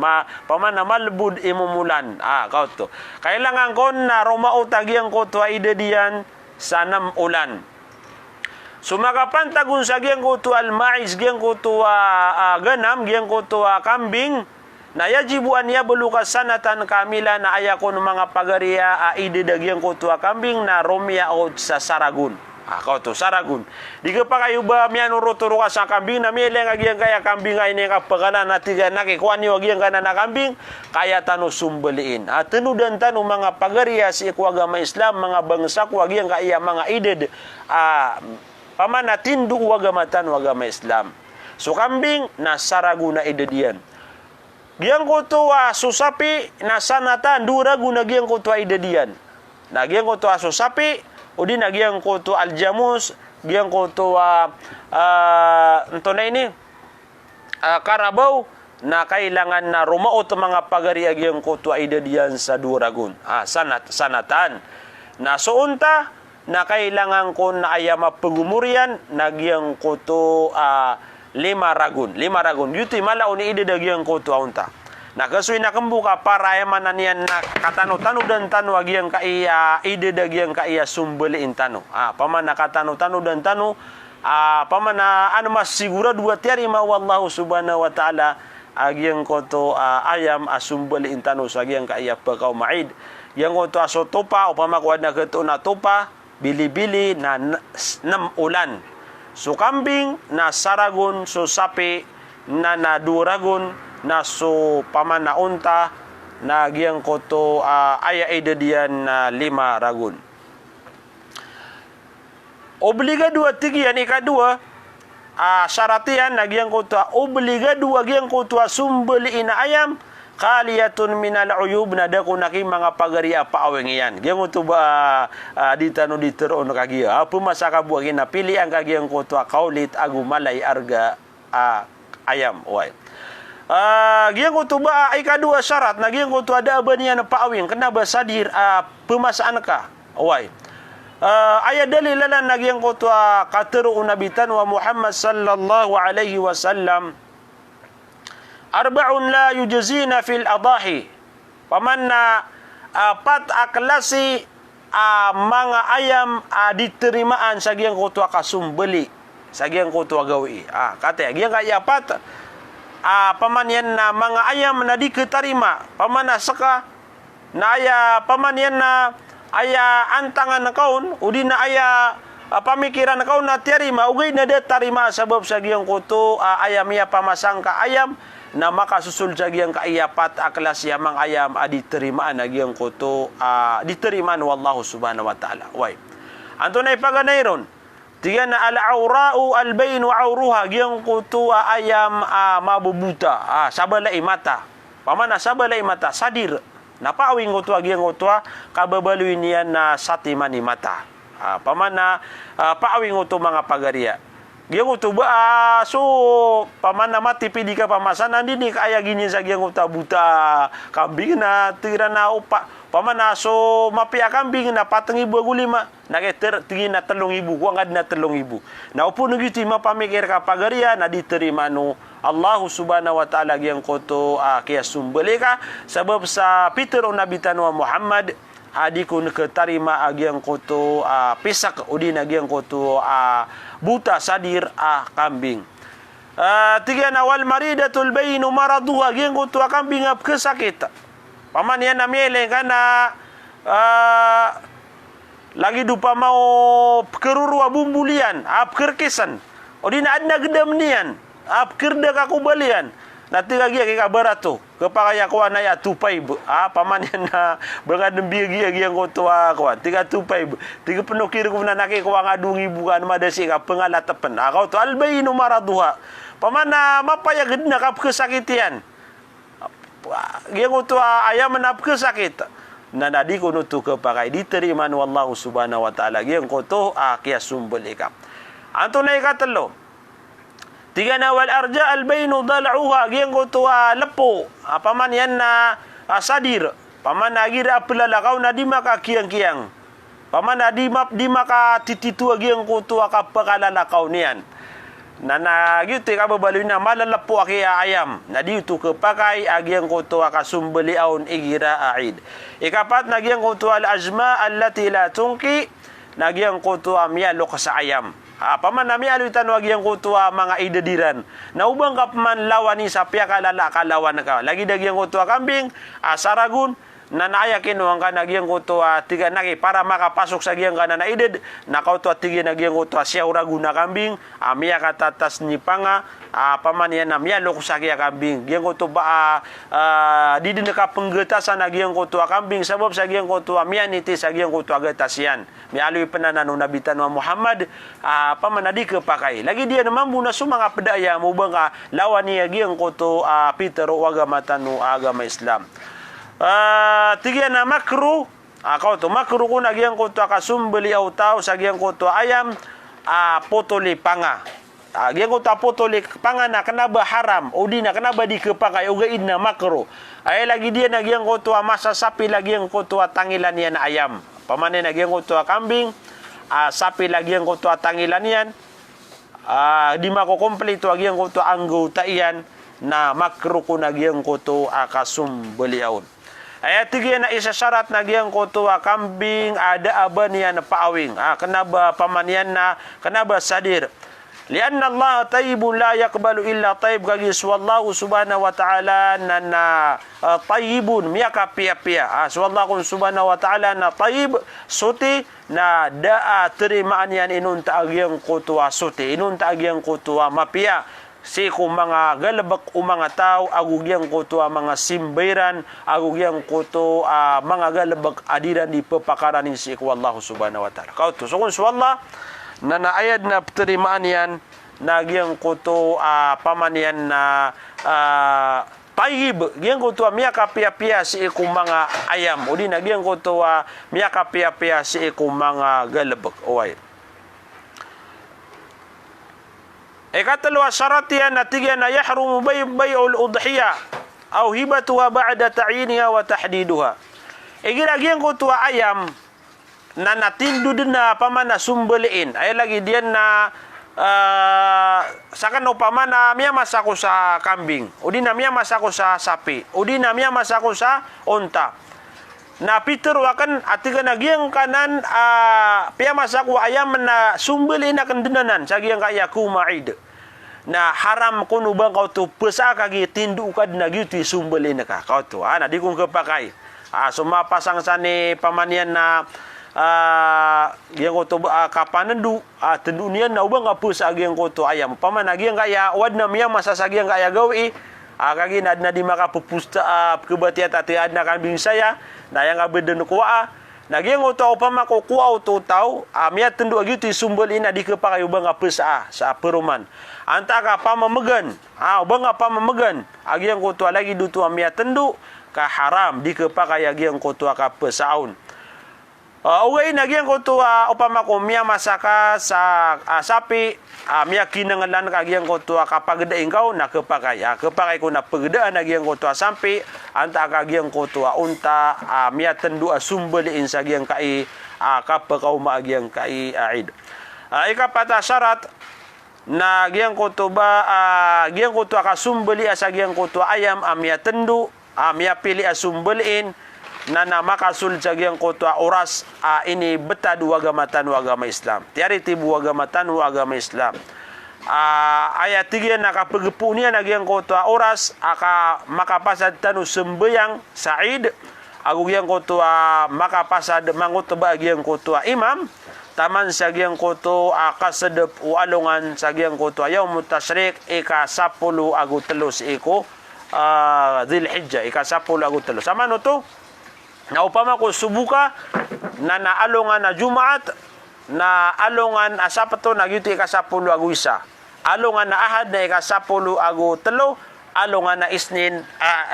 pamana malbud imumulan. Kau to. Kailangan kon na rumaw tagiyang kuto idedian sa 6 ulan. Sumakapan tagun sa giyang kuto al-mais giyang kuto ganam giyang kuto kambing na yajibu an yabluga sanatan kamila na ayakon mga pagariya idedagyang kuto kambing na romia o sa saragun. Kau to saragun. Di ka pa kayo ba mianuruturo ka sa kambing na mileng agyang kaya kambing ay ni kapagana na tiga nakikuan niyo agyang kana na kambing kaya tanu sumbeliin. Tenudan tanu mga pagariya si ikwagama Islam mga bangsa ko agyang kaya mga ided pamana tindu wagamatan wagama Islam. So kambing na saragun na idedian. Giyang kuto susapi na sanatan dura guna giyang kuto idedian. Na giyang kuto susapi udi na giyang kuto aljamus giyang kuto ento na ini karabaw na kailangan na rumao to mga pagari giyang kuto idedian sa duragun. Sanatan. Na suunta na kailangan ko na ayama pagumurian na giyang kuto 5 ragun. Yuti malaun ide dagiang ko tu unta. Na kasui na kambuka para ayamanan yan na katano-tano dan tano agiang kaiya ide dagiang kaiya sumbeli intano. Paman na katano-tano dan tano paman na ano mas sigura dua tiari ma wallahu subhanahu wa ta'ala agiang ko to ayam asumbeli intano sa agiang kaiya pagkaw maid. Yang ko to asotopa o pamakuad na keto na topa bili-bili na 6 ulan. So kambing na saragon, so sapi na 2 ragon, na so paman na unta na giyang koto aya ida diyan na 5 ragon. Obligado tigian ikadua syaratian na giyang koto obligado giyang koto sumbeli ina ayam qaliyatun minal uyub na dako naki mga pagari paaweng iyan. Giyang koto ba ditano diteron kagiya. Apa masaka buagi na pili ang kagiyang koto kaulit agumalay arga ayam. Oy. Giyang ko ba ay kadua syarat na giyang ko ada abanian na paawing kena basadir pemasaan ka away aya dalilan na giyang ko katero unabitan wa Muhammad sallallahu alaihi wasallam arba'un la yujzina fil adahi pamanna 4 aklasi mga ayam diterimaan sa giyang ko kasumbeli sa giyang ko gawi kate giyang kaya 4 paman yan na mga ayam na di ketarima paman na saka na aya paman yan na aya antangan na kaun udi na aya pamikiran na kaun na tiarima ugay na de tarima sabab sa giyang kuto ayam ya pamasang ka ayam na makasusul sa giyang kaayapat aklas yamang ayam diterima na giyang kuto diterima wallahu subhanahu wa ta'ala way anto na ipaganayron tiga na al-aura'u al-bainu auruha giyang kutu ayam mabubuta sabalai mata pamana sabalai mata sadir napaawing kutu giyang kutu kababaluin niyan na satimani mata pamana paawing kutu mga pagaria giyang kutu ba so pamana mati pidi ka pamasanan dini kaya gini sa giyang kutu buta kambing na tira na upa pamana so mapia kambing na 4,000 agulima naketer tinggi na 3,000 kuang kad na 3,000 na upo nagiti mapamikir ka pagaria na diterima no Allah subhanahu wa ta'ala giyang koto kaya sumbeli ka sabab sa Peter o nabitan wa Muhammad adi ko nakatarima agiyang koto pisak udi na giyang koto buta sadir kambing tiga na wal maridatul bayinu maraduha giyang koto kambing kesakit paman yan na miele ka na lagi dupa mau kerurua bumbulian kerkesan o di na adna gedam nian kerda kakubalian nanti lagi ka barato kepakaya ko na ya tupai paman yan na bangadem biagi yang ko tua ko tiga tupai tiga penukir ko na naki ko ngadung ibu kan madasi ka pengalatapen kau to albayinu maraduha paman na mapaya gedna ka kesakitian giyang ko ayam menap kesakit na nadi ko nutu kepakai diterima wallahu subhanahu wa ta'ala giyang ko to kaya sumbel ikap anto na ikatalo tiga na wal arja al bainu dal'uha giyang ko to lepo paman yan na sadir paman na gira pelalakaw na di maka kiyang-kiyang paman na di maka tititu giyang ko to kapakalalakaw niyan na gitu ka babaluin na malalapo aki ayam na dito kepakai agyang koto akasumbeli aun igira aid ikapat nagyang koto al ajma allati la tungki nagyang koto mialo ka sa ayam paman na mialo itan agyang koto mga idadiran na ubang kapman lawani sa piya kalala kalawan ka lagi dagyang koto kambing saragun na naayakin ang kanagiyang kuto tiga naki para makapasok sa giyang kanana ided nakauto tigi nagyang kuto siya uragu na kambing miya katatas ni panga pamanian na miya loko sa giyang kambing giyang kuto ba di din nakapenggetasan na giyang kuto kambing sabab sa giyang kuto miya niti sa giyang kuto agatasian miya alui penanano nabitan wa Muhammad pamanadi kepakai lagi dia naman muna sumanga pedaya mo bang lawan niya giyang kuto Peter o agama tanu agama Islam tiga na makruh kau tu makruh ko nagyang ko to kasumbeli au tao sa gyang ko to ayam potoli panga gyang ko to potoli panga na kanaba haram udi na kanaba di kepakai uga idna makruh ay lagi dia nagyang ko to masa sapi lagi yang ko to tangilan yan ayam pamane nagyang ko to kambing sapi lagi yang ko to tangilan yan di mako kompleto agiang ko to anggota iyan na makro ko nagyang ko to akasum beliaun. Ayat tiga na isa syarat nagyang ko to kambing ada aban yan paawing. Kenapa pamanian na kenapa sadir? Lianna Allah tayyibun la yaqbalu illa tayyib gagis wallahu subhanahu wa ta'ala na tayyibun miyaka pia-pia. Wallahu subhanahu wa ta'ala na tayyib suti na daa terimaan yan inun taagyang kutua suti inun taagyang kutua mapia si kung mga galabak o mga tao agugyang kutua mga simbayran agugyang kuto mga galabak adiran di pepakaranin si wallahu subhanahu wa ta'ala. Kautu so kung wallah na naayad na terimaan yan nagyang kuto pamanian na tayyib gyang kuto miyaka pia-pia si ikong mga ayam o di nagyang kuto miyaka pia-pia si ikong mga galabak oy. Ikatalawa syarat yan na tiga na yahrumu bay'ul udhiya aw hibatuha ba'da ta'yiniha wa tahdiduha. Gyang kuto ayam na natindu din na pamana sumbeliin ay lagi diyan na sakan pamana miya masako sa kambing udi na miya masako sa sapi udi na miya masako sa onta na Peter wakan atiga nagyang kanan piya masako ayam na sumbeliin akan denanan sagyang kaya kumaid na haram kuno bang kau tu pesa kagi tindu kad nagyuti sumbeliin ka kau tu na di kung kepakai suma pasang sani pamanian na yang koto kapanendu tendu nian na ubang apus agiang koto ayam paman agiang kaya wadna miya masa sagiang kaya gawi kagi nadna di maka pupusta kebatia tati adna kambing saya na yang abeden kuwa nagiang koto upama ko kuwa to tau miya tendu agi tu sumbel ina di kepakai ubang apus sa peruman antaka pamamegan ubang pamamegan agiang koto lagi dutu miya tendu ka haram di kepakai agiang koto ka pesaun. Ugai nagyang ko to upama ko miya masaka sa sapi miya kinangalan kagyang ko to kapagdaing kau na kepakai kepakai ko na pagdaan nagyang ko to sampi anta kagyang ko to unta miya tendu sumbeliin sagyang kai kapakau maagyang kai aid. Ikapata syarat na gyang ko to gyang ko to akasumbeli asagyang ko to ayam miya tendu miya pili sumbeliin na makasul jagyang kotwa oras ini betadu agamatan agama Islam tiari tibu agamatan agama Islam ayat 3 nakapagepunia nagyang kotwa oras aka makapasad tanu sembayang Said agugyang kotwa makapasad mangut bagyang kotwa imam taman sagyang koto kasedep ualungan sagyang kotwa yaumut tasyrik ika 10 agu telus iko Dzulhijjah ika 10 agu telus sama no to. Na upama ko subuka na naalongan na Jumaat na alongan Sabato nagyuti ka 10 agu isa alongan na Ahad na ika 10 agu telo alongan na Isnin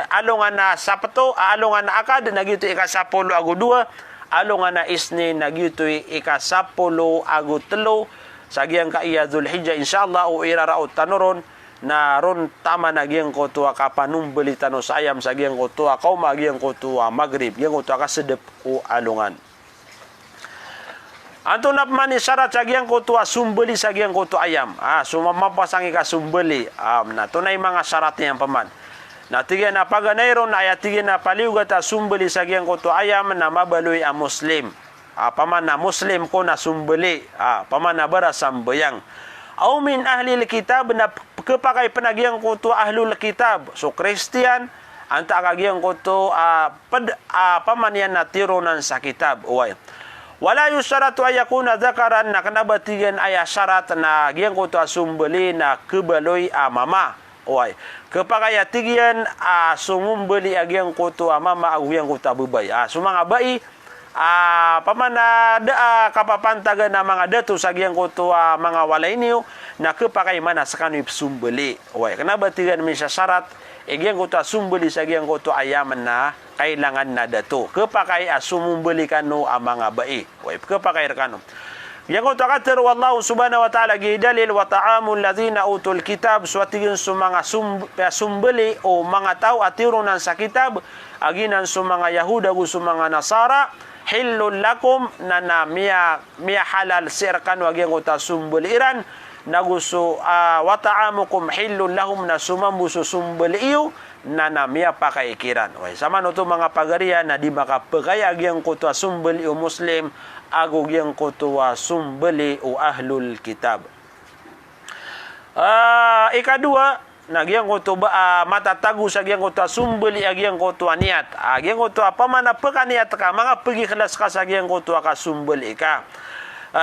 alongan na Sabato alongan na Akad nagyuti ka 10 agu 2 alongan na Isnin nagyuti ika 10 agu telo sagyang kaiya Dzulhijjah insyaallah o iraraot tanuron na ron tama nagyang ko tuwa kapanum belitano sayam sagyang ko tuwa kau magyang ko tuwa maghrib yang ko tuwa kasedep o alungan anto napmani syarat sagyang ko tuwa sumbeli sagyang ko tuwa ayam sumamapasangi ka sumbeli na tunay mga syaratnya yang paman na tiga na paganayron na ayat 3 na paliugata sumbeli sagyang ko tuwa ayam na mabaloy a muslim paman na muslim ko na sumbeli paman na barasam bayang au min ahli kitab na kepakai penagiang kutu ahlul kitab so Kristian anta kagiang kutu pamanian na tirunan sa kitab uway wala yusaratu ayakuna dzakaran na kanabatigan aya syarat na giang kutu sumbeli na kebaloy mama uway kepakai tigian sumumbeli agiang kutu mama agiang kutu bubay sumanga bai pamana kapapantagan na mga datu sagyang kuto mga walainiw na kepakai mana sakanip sumbeli way kenapa tigan mi syarat gyang kuto sumbeli sagyang kuto ayaman na kailangan na datu kepakai sumumbeli kanu mga bai way kepakai rekano yang kuto kater wallahu subhanahu wa ta'ala gidalil wa ta'amul ladzina utul kitab suatigin sumanga sumbeli o mga tao atirunan sa kitab aginan sumanga Yahuda gu sumanga Nasara hillul lakum nana miya halal sirkan wagyang uta sumbeliran naguso wa ta'amukum hillun lahum na sumambuso sumbel iyo na namia pakaikiran. Way sama no to mga pagarian na di makapagaya agyang kutwa sumbel iyo Muslim agog yang kutwa sumbeli o ahlul kitab. Ikadua, nagyang kuto matatago sa gyang kuto sumbeli agyang kuto niat. Agyang kuto pamana pagkaniat ka mga pagikhlas ka sa gyang kuto ka sumbeli ka.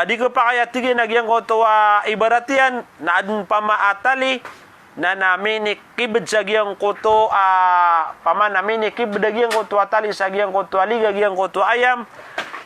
Di ko pa kaya tigin nagyang kuto ibaratian na adun pamaatali na namin kibid sa gyang kuto pamana namin kibid gyang kuto atali sa gyang kuto liga gyang kuto ayam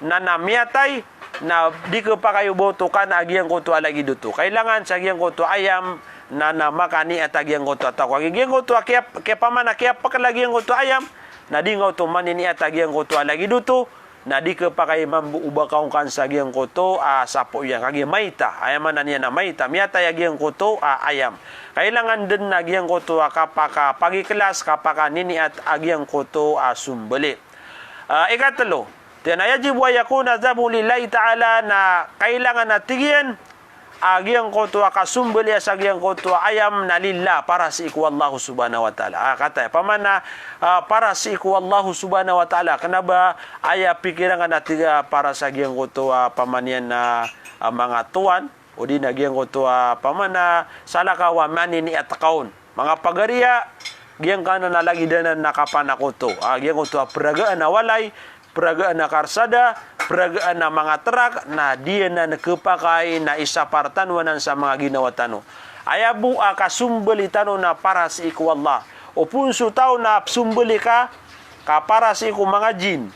na namiatay na di ko pa kayo botokan agyang kuto lagi duto. Kailangan sa agyang kuto ayam na makani at agyang kuto atako. Agyang kuto kaya pamana kaya pakalagyang kuto ayam na di nga to manini at agyang kuto lagi duto na di ko pa kayo mambuubakaw kan sa agyang kuto sapo yang agyang maita. Ayaman na niya na maita. Miyatay agyang kuto ayam. Kailangan din na agyang kuto kapaka pagiklas kapaka nini at agyang kuto sumbali. Ikatlo, yajibu wa yakuna dhabu lillahi ta'ala na kailangan na tigyan agyang kuto kasumbali sa agyang kuto ayam na lillah para si iku Allah subhanahu wa ta'ala. Kata pamana para si iku Allah subhanahu wa ta'ala kanaba aya pikiran na tiga para sa agyang kuto pamanian na mga tuan o di nagyang kuto pamana salakawa manini at kaun mga pagariya gyang kana na lagi danan nakapanakuto agyang kuto peragaan na walay peragaan na karsada, peragaan na mga trak na dia na nagkapakai na isapartanwanan sa mga ginawa tano. Ayabu kasumbali tano na para si iku Allah. O punso tao na sumbali ka para si iku mga jin.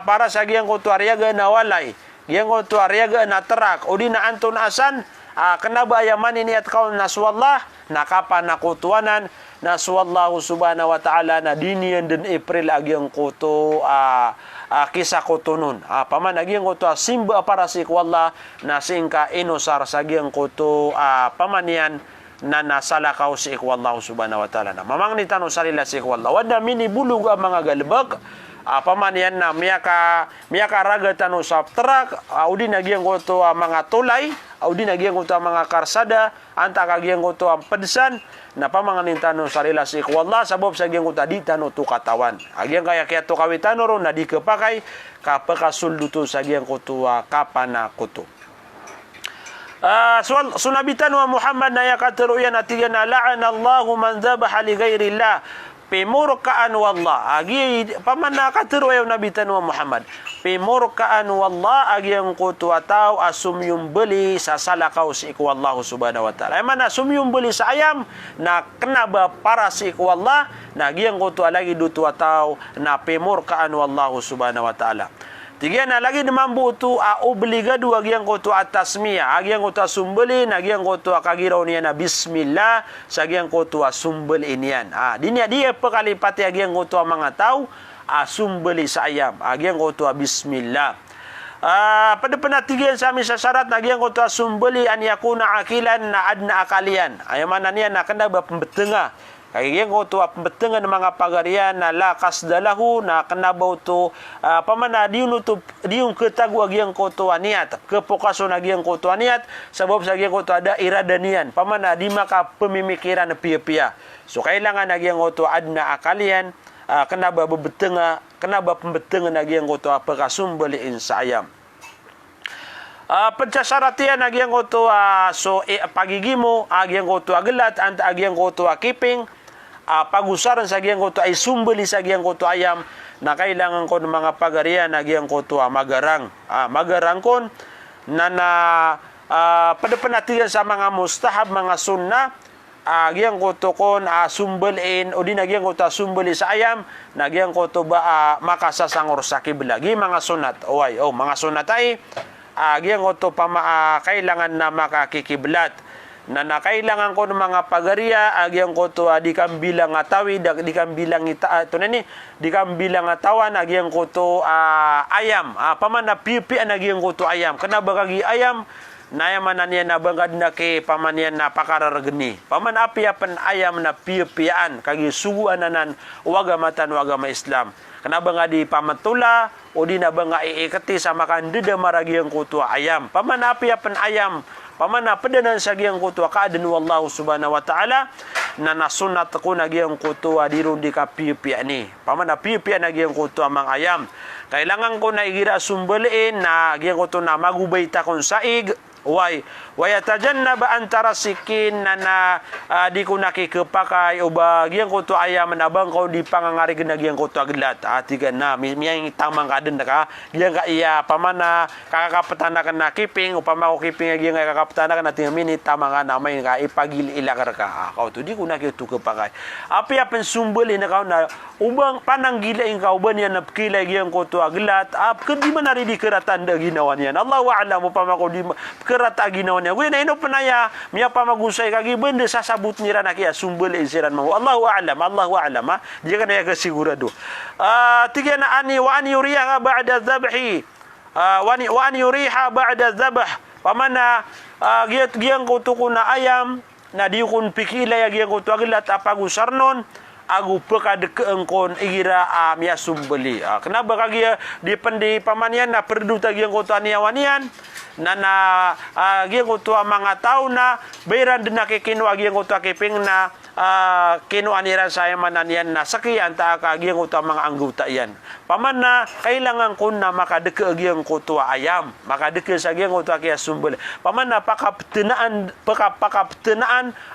Para sa giyang ko tuariaga na walay. Giyang ko tuariaga na trak. O di na anton asan, kanaba ayaman ini at kaon na suwallah, nakapanakutuanan na suwallahu subhanahu wa ta'ala na diniyan din April agyang kuto kisah kutunun. Paman agyang kuto simba para si Allah na singka inosar sa agyang kuto pamanian na nasalakaw si Allah subhanahu wa ta'ala na mamang ni tanong sarila si Allah. Wada mini bulug ang mga galbag pamanian na miyaka raga tanong sa trak audin agyang kuto mga tulay audin agyang kuto mga karsada anta kagyang kuto ang pedsan na pamanganin tanong sarila si Allah sabab sa agyang kuto di tanong to katawan agyang kaya to kawitano ron na di kapakay kapakasulduto sa agyang kuto kapana kuto. Sunabitan wa Muhammad na yakaturuyan at tiyan na la'anallahu man dhabaha li ghairillah pimurkaan wallah agi pamanakaturuyan nabitan wa Muhammad pimurkaan wallah agi ang kutu ataw asumyum beli sa salakaw si iku Allah subhanahu wa ta'ala ay mana sumyum beli sa ayam na kenaba para si iku Allah na agi ang kutu lagi dutu ataw na pimurkaan wallah subhanahu wa ta'ala. Tiga na lagi namambu tu obligado agyang ko tu atasmiya agyang ko tu sumbeli agyang ko tu kagiraw niya na bismillah sa agyang ko tu sumbeli niyan dinya dia pakalipati agyang ko tu mga tao sumbeli sa ayam agyang ko tu bismillah pada penatigian sa amin sa syarat agyang ko tu sumbeli an yakuna akilan na adna akalian ayaman niya na kanda ba pembetengah kaya ko to pembetengan mga pagarian na lakas dalahu na kanabaw to pamana diun ketagu agyang ko to niat kepokason agyang ko to niat sabab sa agyang ko to ada irada niyan pamana di maka pemimikiran pia-pia so kailangan agyang ko to adna akalian kanaba bebetenga kanaba pembetengan agyang ko to pakasumbaliin sa ayam. Pencasyaratian agyang ko to pagigimo agyang ko to agelat anta agyang ko to keeping pagusaran sa agyang ko to ay sumbeli sa agyang ko to ayam na kailangan ko ng mga pagarian agyang ko to magarang magarang kon na pada penatigan sa mga mustahab mga sunnah agyang ko to kon sumbelin o din agyang ko to sumbeli sa ayam nagyang ko to ba makasasangor sa kiblagi mga sunat mga sunat ay agyang ko to kailangan na makakikiblat na nakailangan ko ng mga pagariya agyang ko to di kam bilang atawi di kam bilang di kam bilang atawan agyang ko to ayam pamana pipi agyang ko to ayam kana bagagi ayam nayaman niya na bangad na ke pamanian na pakararagni paman api apan ayam na pipian kagi suguan nanan wagamatan wagama Islam kana banga di pamatula o di na banga iikati sa makan deda maragyang ko to ayam paman api apan ayam pamana padanan sa giyang kutua kaadan wallahu subhanahu wa ta'ala na nasunat ko na giyang kutua dirun di ka pipi ni pamana pipi na giyang kutua mang ayam kailangan ko na igira sumbaliin na giyang kutua na magubay ta kon saig wayatajannaba antara sikin na di ko nakikipakay o bagyang ko to ayam manabang ko di pangangari ginagyang ko to aglat atigan na miyang tamang kaden ka gyang ka iya pamana kakakapatana ka na kiping upama ko kiping gyang kakakapatana ka na tingmini tamang ka na may ka ipagil ilakar ka ako to di ko nakikipakay api apen sumbali na ka na ubang pananggila ing kauban yan napkilay gyang ko to aglat kedi manari di keratan da ginawan yan Allahu a'lam upama ko di kerata ginawan niya. Kuya na ino panaya, miya pa magusay kagi benda sasabut nira na kaya sumbal insiran mo. Allahu a'lam ha. Dia kan ya kasigurado. Tiga na ani wa an yuriha ba'da dhabhi. Wa an yuriha ba'da dhabh. Pamana giyang kutuko na ayam na diukun pikila ya giyang kutu agilat apagusarnon agu pekadekengkon igira miya sumbali. Kenapa kagi di pendi pamanian na perdu tagi yang kutu aniawanian nana giyang kutu mga tao na bayran din nakikino giyang kutu kiping na kino aniran saya mananian na saki anta giyang kutu mga anggota yan. Paman na kailangan ko na makadeke giyang kutu ayam, makadeke sa giyang kutu kaya sumbali. Paman na pakaptenaan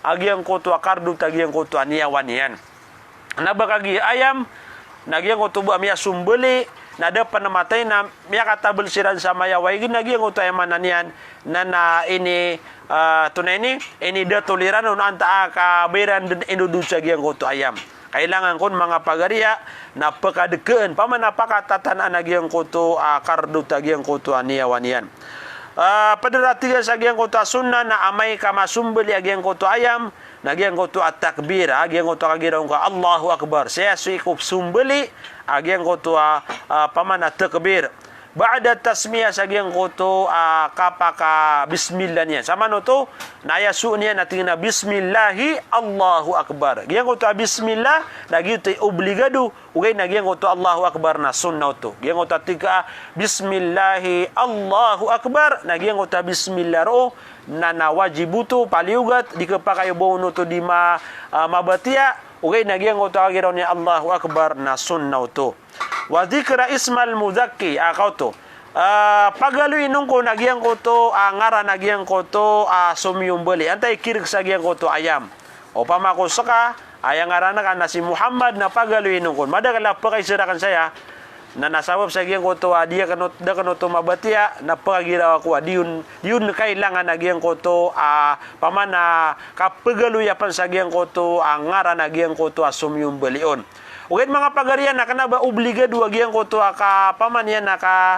agiyang kutu kardu tagiyang kutu aniawanian. Nabakagi ayam nagyang kutu ba miya sumbali nada panamatay na miya katabel siran sa mayaway nagyang kutu ay mananian na ini tunay ini datuliran no anta ka bayran den indudusa gyang kutu ayam kailangan kon mga pagariya na pakadekeen paman napakatatanan nagyang kutu kardu tagyang kutu aniawanian. Padaratiga sa gyang kutu sunna na amay ka masumbali agyang kutu ayam nagyang kutu at-takbir agyang kutu kagiraw ka Allahu Akbar saya suikup sumbali agyang kutu paman at-takbir ba'da tasmiyah sa gyang kutu kapaka bismillah niya sama no to nayasu niya nating na bismillahi Allahu Akbar gyang kutu bismillah nagyutoy obligado ugay nagyang kutu Allahu Akbar na sunna to gyang kutu tika bismillahi Allahu Akbar nagyang kutu bismillah ro na nawajibuto paliugat di kapakayo bono to di mabatia ugay nagyang kutu kagiraw niya Allahu Akbar na sunna to wa dhikra ismal mudhakki akaw to pagaluin nung ko nagyang ko to ngara nagyang ko to sumyumbali antay kirik sa gyang ko to ayam o pamako saka ayang ngara na si Muhammad na pagaluin nung ko madagala pa kay sirakan saya na nasabab sa gyang ko to dia kanot da kanot mabatia na pagiraw ko diun kailangan nagyang ko to pamana kapagaluyapan sa gyang ko to ngara nagyang ko to sumyumbalion. Ugit mga pagarian na kana ba obligado agyang ko to ka pamanian na ka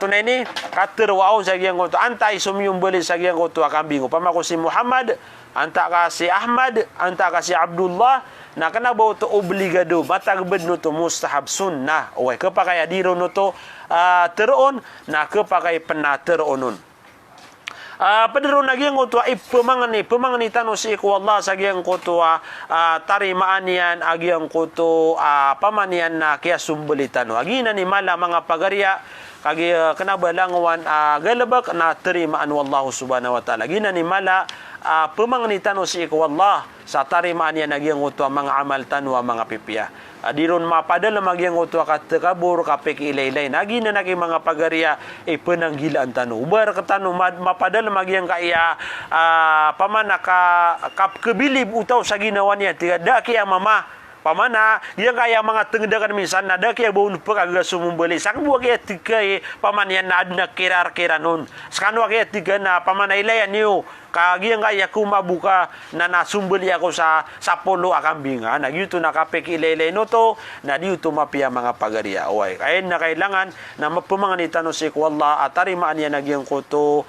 tunay ni katerwao sa agyang ko to antay sumyumbali sa agyang ko to kambingo pamako si Muhammad anta ka si Ahmad anta ka si Abdullah na kana ba to obligado matagbed no to mustahab sunnah o kapakaya diro no to teron na kapakay penateronon. Padaro nagyang kutua pemangani tano si iku Allah sa gyang kutua tarimaan yan agyang kutu pamanian na kaya sumbali tano agina ni mala mga pagarya kagi kanabalangwan galabak na tarimaan wallahu subhanahu wa ta'ala agina ni mala pemangani tano si iku Allah sa tarimaan yan agyang kutua mga amal tano mga pipiya diron mapadal magyang kutua katekabur kapek ilaylay nagi na naki mga pagarya penanggilaan tano ubar katano mapadal magyang kaya pamana kap kebilib utaw sa ginawa niya tiada kaya mama pamana yang kaya mga tengdakan misan nada kaya baun pagaga sumumbali sak buwa kaya tiga pamanian na adna kirar nun sakano kaya tiga na pamana ilayan niyo kagiyang kaya kumabuka na nasumbali ako sa polo akambinga na yuto nakapek ilaylay no to na dito mapia mga pagariya away kaya na kailangan na mapumanganitan no si Allah atarimaan niya nagyang kuto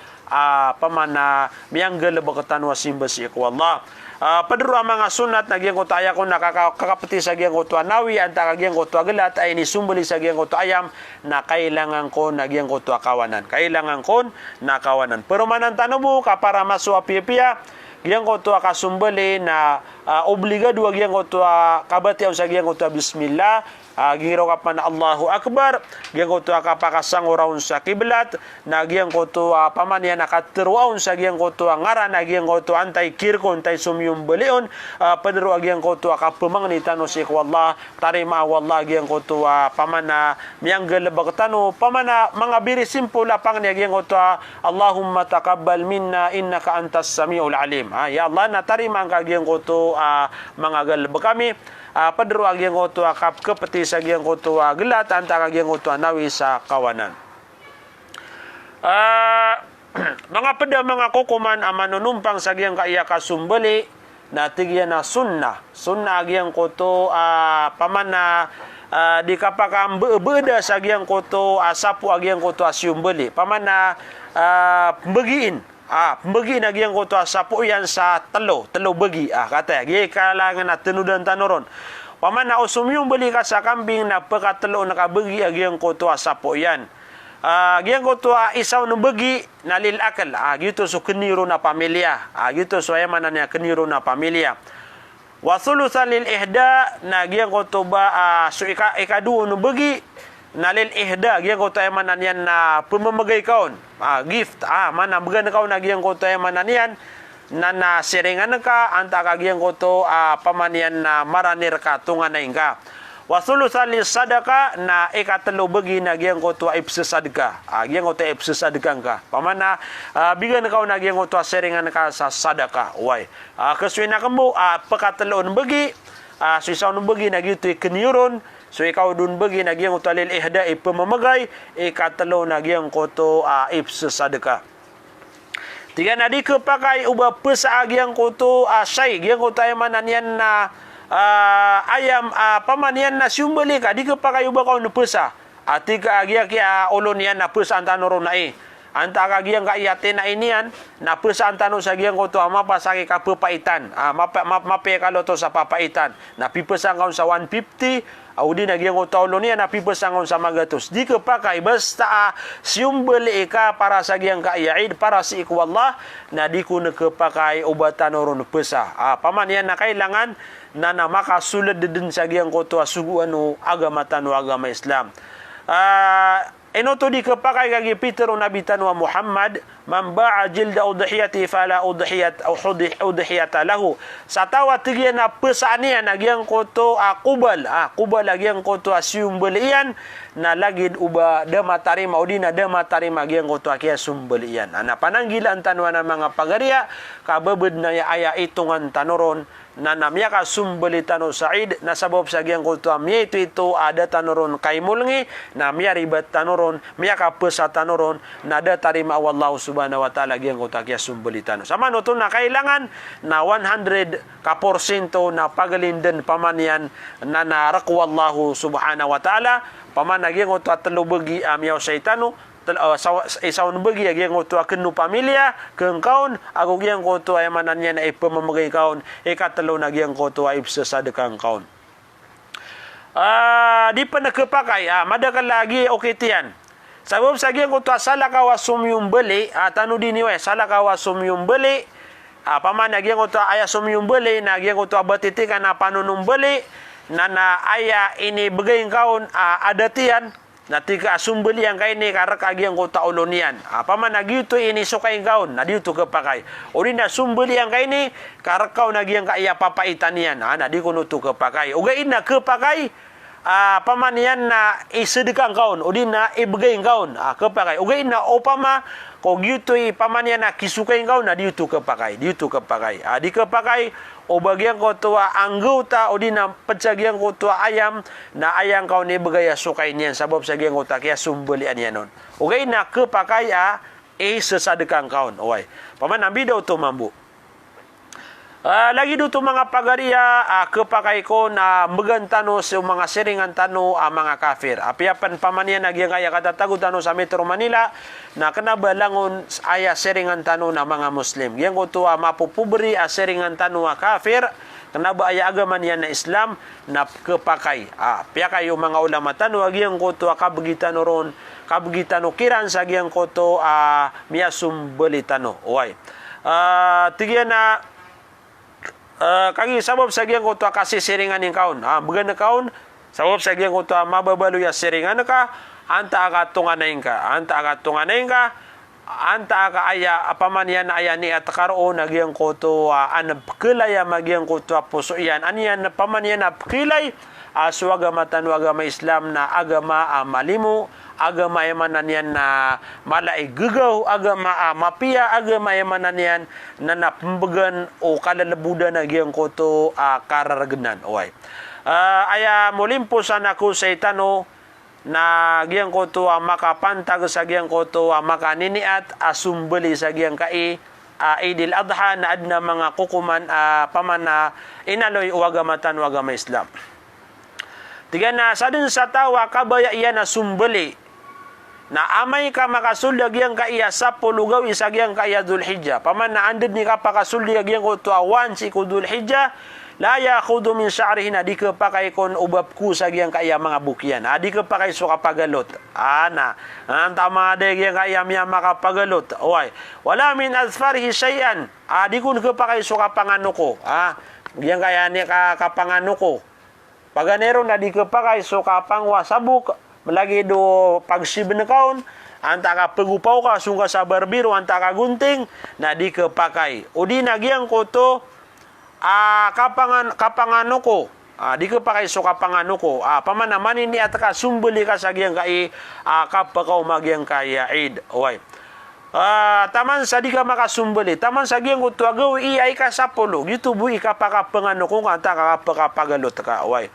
pamana miyang galabakatan wasimba si Allah. Padro ang mga sunat nagyang kuto aya ko nakakapati sa gyang kuto nawi anta kagyang kuto gelat ay ni sumbali sa gyang kuto ayam na kailangan ko nagyang kuto kawanan kailangan kon nakawanan pero manan tanubo ka para maswa pia gyang kuto kasumbali na obligado gyang kuto kabati sa gyang kuto bismillah giro kapan Allahu Akbar giang ko to kapakasang oraun sa kiblat na giang ko to paman yan nakaterwaun sa giang ko to ngaran na giang ko to antay kirko antay sumyum belion padero giang ko to kapamang ni tano si wallah tarima wallah giang ko to paman na miyang gelebag tano paman na mga biri simple lapang ni giang ko to Allahumma taqabbal minna innaka antas samiul alim. Ya Allah na tarima ang kagiang ko to mga gelebag kami padero agyang ko to kap kepeti sa agyang ko to gelat antara agyang ko to nawi sa kawanan. Mga peda mga kukuman manunumpang sa agyang kaya kasumbali na tigyan na sunnah agyang ko to paman na di kapakam beda sa agyang ko to sapu agyang ko to asyumbali paman na bagiin bagi na giyang ko to sapo yan sa telo bagi kata giy kalangan na tenudan tanoron paman na usumyong beli ka sa kambing na pagkatelo nakabagi giyang ko to sapo yan giyang ko to isaw no bagi na lil akal gito so keniro na pamilya gito so ayamanan niya keniro na pamilya wa thulutsan lil ihda na giyang ko to ba so ikadu no bagi nalil ihda giyang ko tayo manan yan na pumamagay kaon gift mana bagan kaon na giyang ko tayo manan yan na siringan ka anta ka giyang ko to pamanian na maranir ka tungan na ingka wasulusan li sadaka na ikatelo bagi na giyang ko to ipsesadka giyang ko to ipsesadkan ka pamana bigan kaon na giyang ko to siringan ka sa sadaka way kaswina kamo pakatelo bagi suisaw no bagi na gito keniyuron so ikaw dun bagi nagyang utalil ihda ipamamagay ikatalo nagyang koto ipsasadaka tiga na di kepakai uba pesa agyang koto say gyang koto ayamanan yan na ayam pamanian na siumbali ka di kepakai uba kau no pesa atika agya kya olon yan na pesa antano na anta kagiang ka iyate na inian na pesa antano sa giyang koto mapasaki ka papaitan mape kaloto sa papaitan na pipesang kaun sa 150 audi na giyang koto olon yan na pipesang kaun sa magatos di kepakai basta siumbali ka para sa giyang ka iyaid para si ikwallah na di ko kepakai ubatan oron pesa paman yan na kailangan na makasulad din sa giyang koto suguan o agama tano agama Islam enoto di kepakai kagi Peter Nabi tanwa Muhammad man ba'a jilda udhiyati fala udhiyat au udhiyata lahu satawa tigian na pesanian agyang koto kubal agyang koto asiumbelian na lagid uba dama tarima udina dama tarima agyang koto akia sumbelian ana pananggilan tanwa na mga pagaria kabebed na aya itungan tanoron na namya ka sumbeli tano Said na sabab sa giyang koto amya ito ada tanoron kaimulngi na mya ribat tanoron mya ka pesa tanoron na ada tarima wallahu subhanahu wa ta'ala giyang koto kaya sumbeli tano sama no to na kailangan na 100% na pagalindan pamanian na narakwa wallahu subhanahu wa ta'ala paman giyang koto atlo bagi amyaw saitano isaw bagi agyang ko to kenu pamilya keng kaon ako gyang ko to ay manan niya na ipamamagay kaon ikatalo na gyang ko to ay sasadakang kaon di pa nakapakai madakal lagi okay tiyan sabab sa gyang ko to salaka wasum yung beli tanu diniwe salaka wasum yung beli paman agyang ko to aya sum yung beli na gyang ko to batitikan na panunum beli na aya ini bagay kaon adatian natika sumbeli yang kaini karak agyang kota olonian paman nagyuto ini sukay gaon na dito kepakai ori na sumbeli yang kaini karak kau nagyang kaya papaitanian na di kuno to kepakai uga ina kepakai paman yan na isedekang kaon ori na ibigay gaon kepakai uga ina opama ko gyuto paman yan na kisukay gaon na dito kepakai di kepakai o bagyang ko tua anggota o di na pagsagyang ko tua ayam na ayang kau ni bagaya sukay niyan sabab sagyang ko ta kaya sumbelian yan nun o gay na kepakai sesadekang kaon oy paman ambi daw to mambu lagi dito mga pagaria kepakai ko na magantano sa mga seringan tano mga kafir apiapan pamanian nagyang kaya katatago tano sa Metro Manila na kanabalangon aya seringan tano na mga Muslim yang ko to mapupubri seringan tano kafir kanaba aya agama niya na Islam na kepakai pia kayo mga ulama tano agyang ko to kabagitano ron kabagitano kiran sa agyang ko to miyasum belitano oy tigyan na kagi sabab sa giyang ko to kasi siringan ng kaon bagan na kaon Sabab sa giyang kuto mababalo ya seringan ka anta aga tunganain ka anta aga aya apaman yan aya ni at karoon nagyang kuto anapkilay magyang kuto puso yan aniyan paman yan apkilay suagama tan agama Islam na agama malimu agama emanan yan na malay gugaw agama mapia agama emanan yan na napembegan o kalalabudan nagyang kuto kararagnan oy aya mulimpo sana ko sa itano na giyang koto makapantag sa giyang koto makaniniat asumbeli sa giyang kai Idil Adha na adna mga kukuman pamana inaloy wagamatan wagama Islam. Tiga na sa din sa tawa kabaya iyan na sumbeli na amay ka makasuldag yang kaiya sa pulugaw isa giyang kaiya Dhul-Hijjah. Paman na andid ni ka pakasuldag yang koto awan si ko Dhul-Hijjah la yakhudu min sya'rihi na di ka pakay kon ubab ku sa giyang kaya mga bukyan di ka pakay so kapagalot ana ang tama de giyang kaya miya makapagalot oy wala min azfarihi shay'an di kun ka pakay so kapangano ko giyang kaya ni kapangano ko paganero na di ka pakay so kapangwa sabuk malagi do pagsibin kaon anta ka pagupaw ka sunga sa barbiro anta ka gunting na di ka pakay o di na giyang ko to kapangano ko di ka pa kay so kapangano ko pamanaman ini at ka sumbuli ka sa giyang kai kapakaw magyang kaya Eid oy taman sa di ka makasumbuli taman sa giyang ko tuagaw iay ka sa pulo gitu bu ikapakapangano ko anta ka kapagagalot ka oy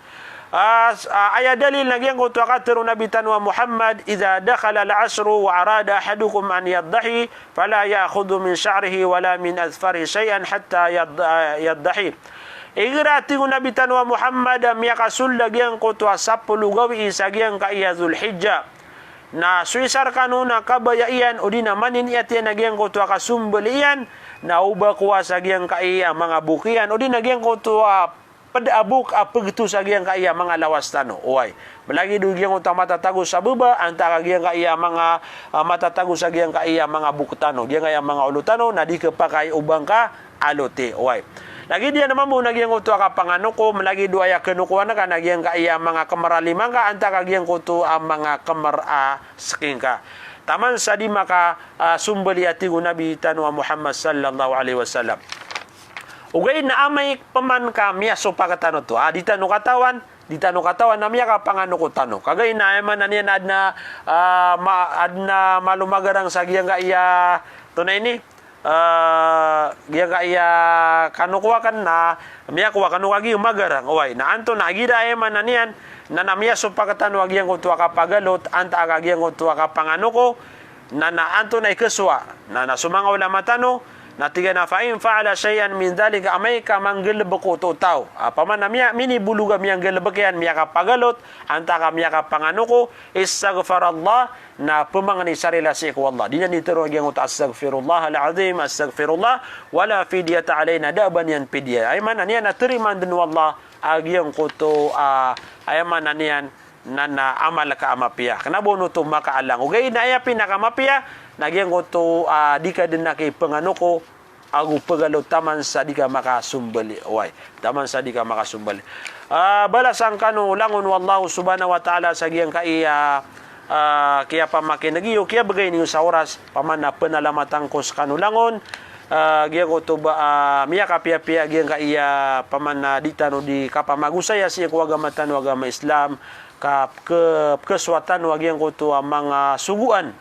aya dalil lagi yang kutu akateru Nabi tanwa Muhammad idza dakhala al-'asru wa arada ahadukum an yaddahi fala ya'khudhu min sya'rihi wala min azfarihi shay'an hatta yaddahi igrati Nabi tanwa Muhammad miyakasul lagi yang kutu asapulu gawi isagiang kaiya Dhul-Hijjah na suisar kanuna kabayaian udina manin iatian nagiang kutu akasumbelian na uba kuwa sagiang kaiya mga bukian udina nagiang kutu padabuk apagtu sa giyang kaya mga lawas tano oy malagi du giyang utama matatago sa baba antara giyang kaya mga matatago sa giyang kaya mga bukutano giyang kaya mga ulutano na di ka pa kay ubang ka alote oy lagi dia naman mo nagiyang uto ka pangano ko malagi du aya kenukuan ka nagiyang kaya mga kamaralimang ka antara giyang kuto ang mga kamar saking ka taman sa di maka sumbali ati Nabi tanwa Muhammad sallallahu alaihi wasallam ugay na amay paman ka miya so pakatano to ditano katawan na miya ka pangano ko tano kagay na eman na niyan adna malumagarang sa giyang kaya to na ini giyang kaya kanukuha kan na miya kuha kanukuha giyang magarang oy na anto na agida eman na niyan na namiya so pakatano agiyang ko tuwa ka pagalot anta agiyang ko tuwa ka pangano ko na anto na ikaswa na sumanga ulama tano na tiga na fa'in fa'ala shay'an min dhalika amay ka manggelebek ko to tao paman na miya mini buluga miyang gelebek yan miya ka pagalot anta ka miya ka pangano ko istaghfarallah na pemangani sarila si ko Allah dinya nitero gyang uta astaghfirullah alazim astaghfirullah wala fidyata alaina daban yan pidya ay man aniya na teriman din wallah agyang ko to ay man aniyan na amal ka amapia kanabo no to makaalang ugay na ay pinakamapia nagyang ko to di ka din nakipangano ko agu pagalo taman sa di ka makasumbali oy taman sa di ka makasumbali balasang kanu langon wallahu subhanahu wa ta'ala sa giyang kaya kaya pamakinagyo kaya bagay niyo sa oras paman na penalamatang kos kanu langon giyang ko to miya kapia-pia giyang kaya paman na ditano di kapamagusaya si kuwagamatan wagama Islam keswatan wagi yang kutu mga suguan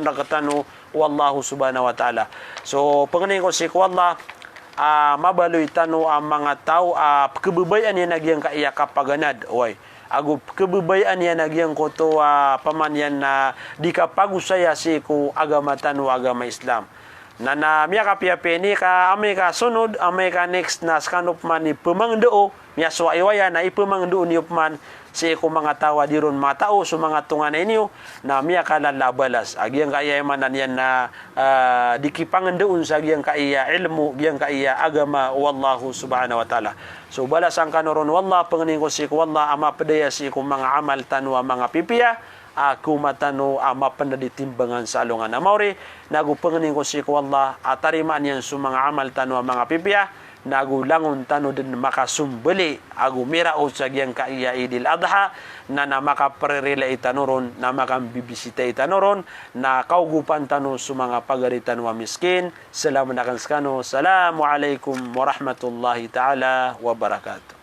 na katano wallahu subhanahu wa ta'ala so panganin ko si Allah mabaloy tano ang mga tao kebebayan yan nagyang kaya kapaganad oy agu kebebayan yan nagyang kutu pamanyan na di kapagusaya si ku agama tano agama Islam na miya kapiapi ni ka amay ka sunod amay ka next na skanop man ni pemangdoo miya so iwaya na ipemangdoo ni upman si ko mga tawa diron mga tao so mga tungan inyo na miya kalalabalas agyang kaya manan yan na dikipangandoon sa agyang kaya ilmu agyang kaya agama wallahu subhanahu wa ta'ala so balasang kanoron wallah panganin ko si ko wallah ama padaya si ko mga amal tanwa mga pipiya aku matano ama pandaditimbangan sa alungan amauri nagu panganin ko si ko wallah atarimaan yan so mga amal tanwa mga pipiya nagulangon tano din makasumbali agu mira o sa giyang kaiya Idil Adha na makaprerela itanuron na makambibisita itanuron na kaugupan tano sa mga pagaritan wa miskin. Salamat na kanskano. Assalamualaikum warahmatullahi ta'ala wabarakatuh.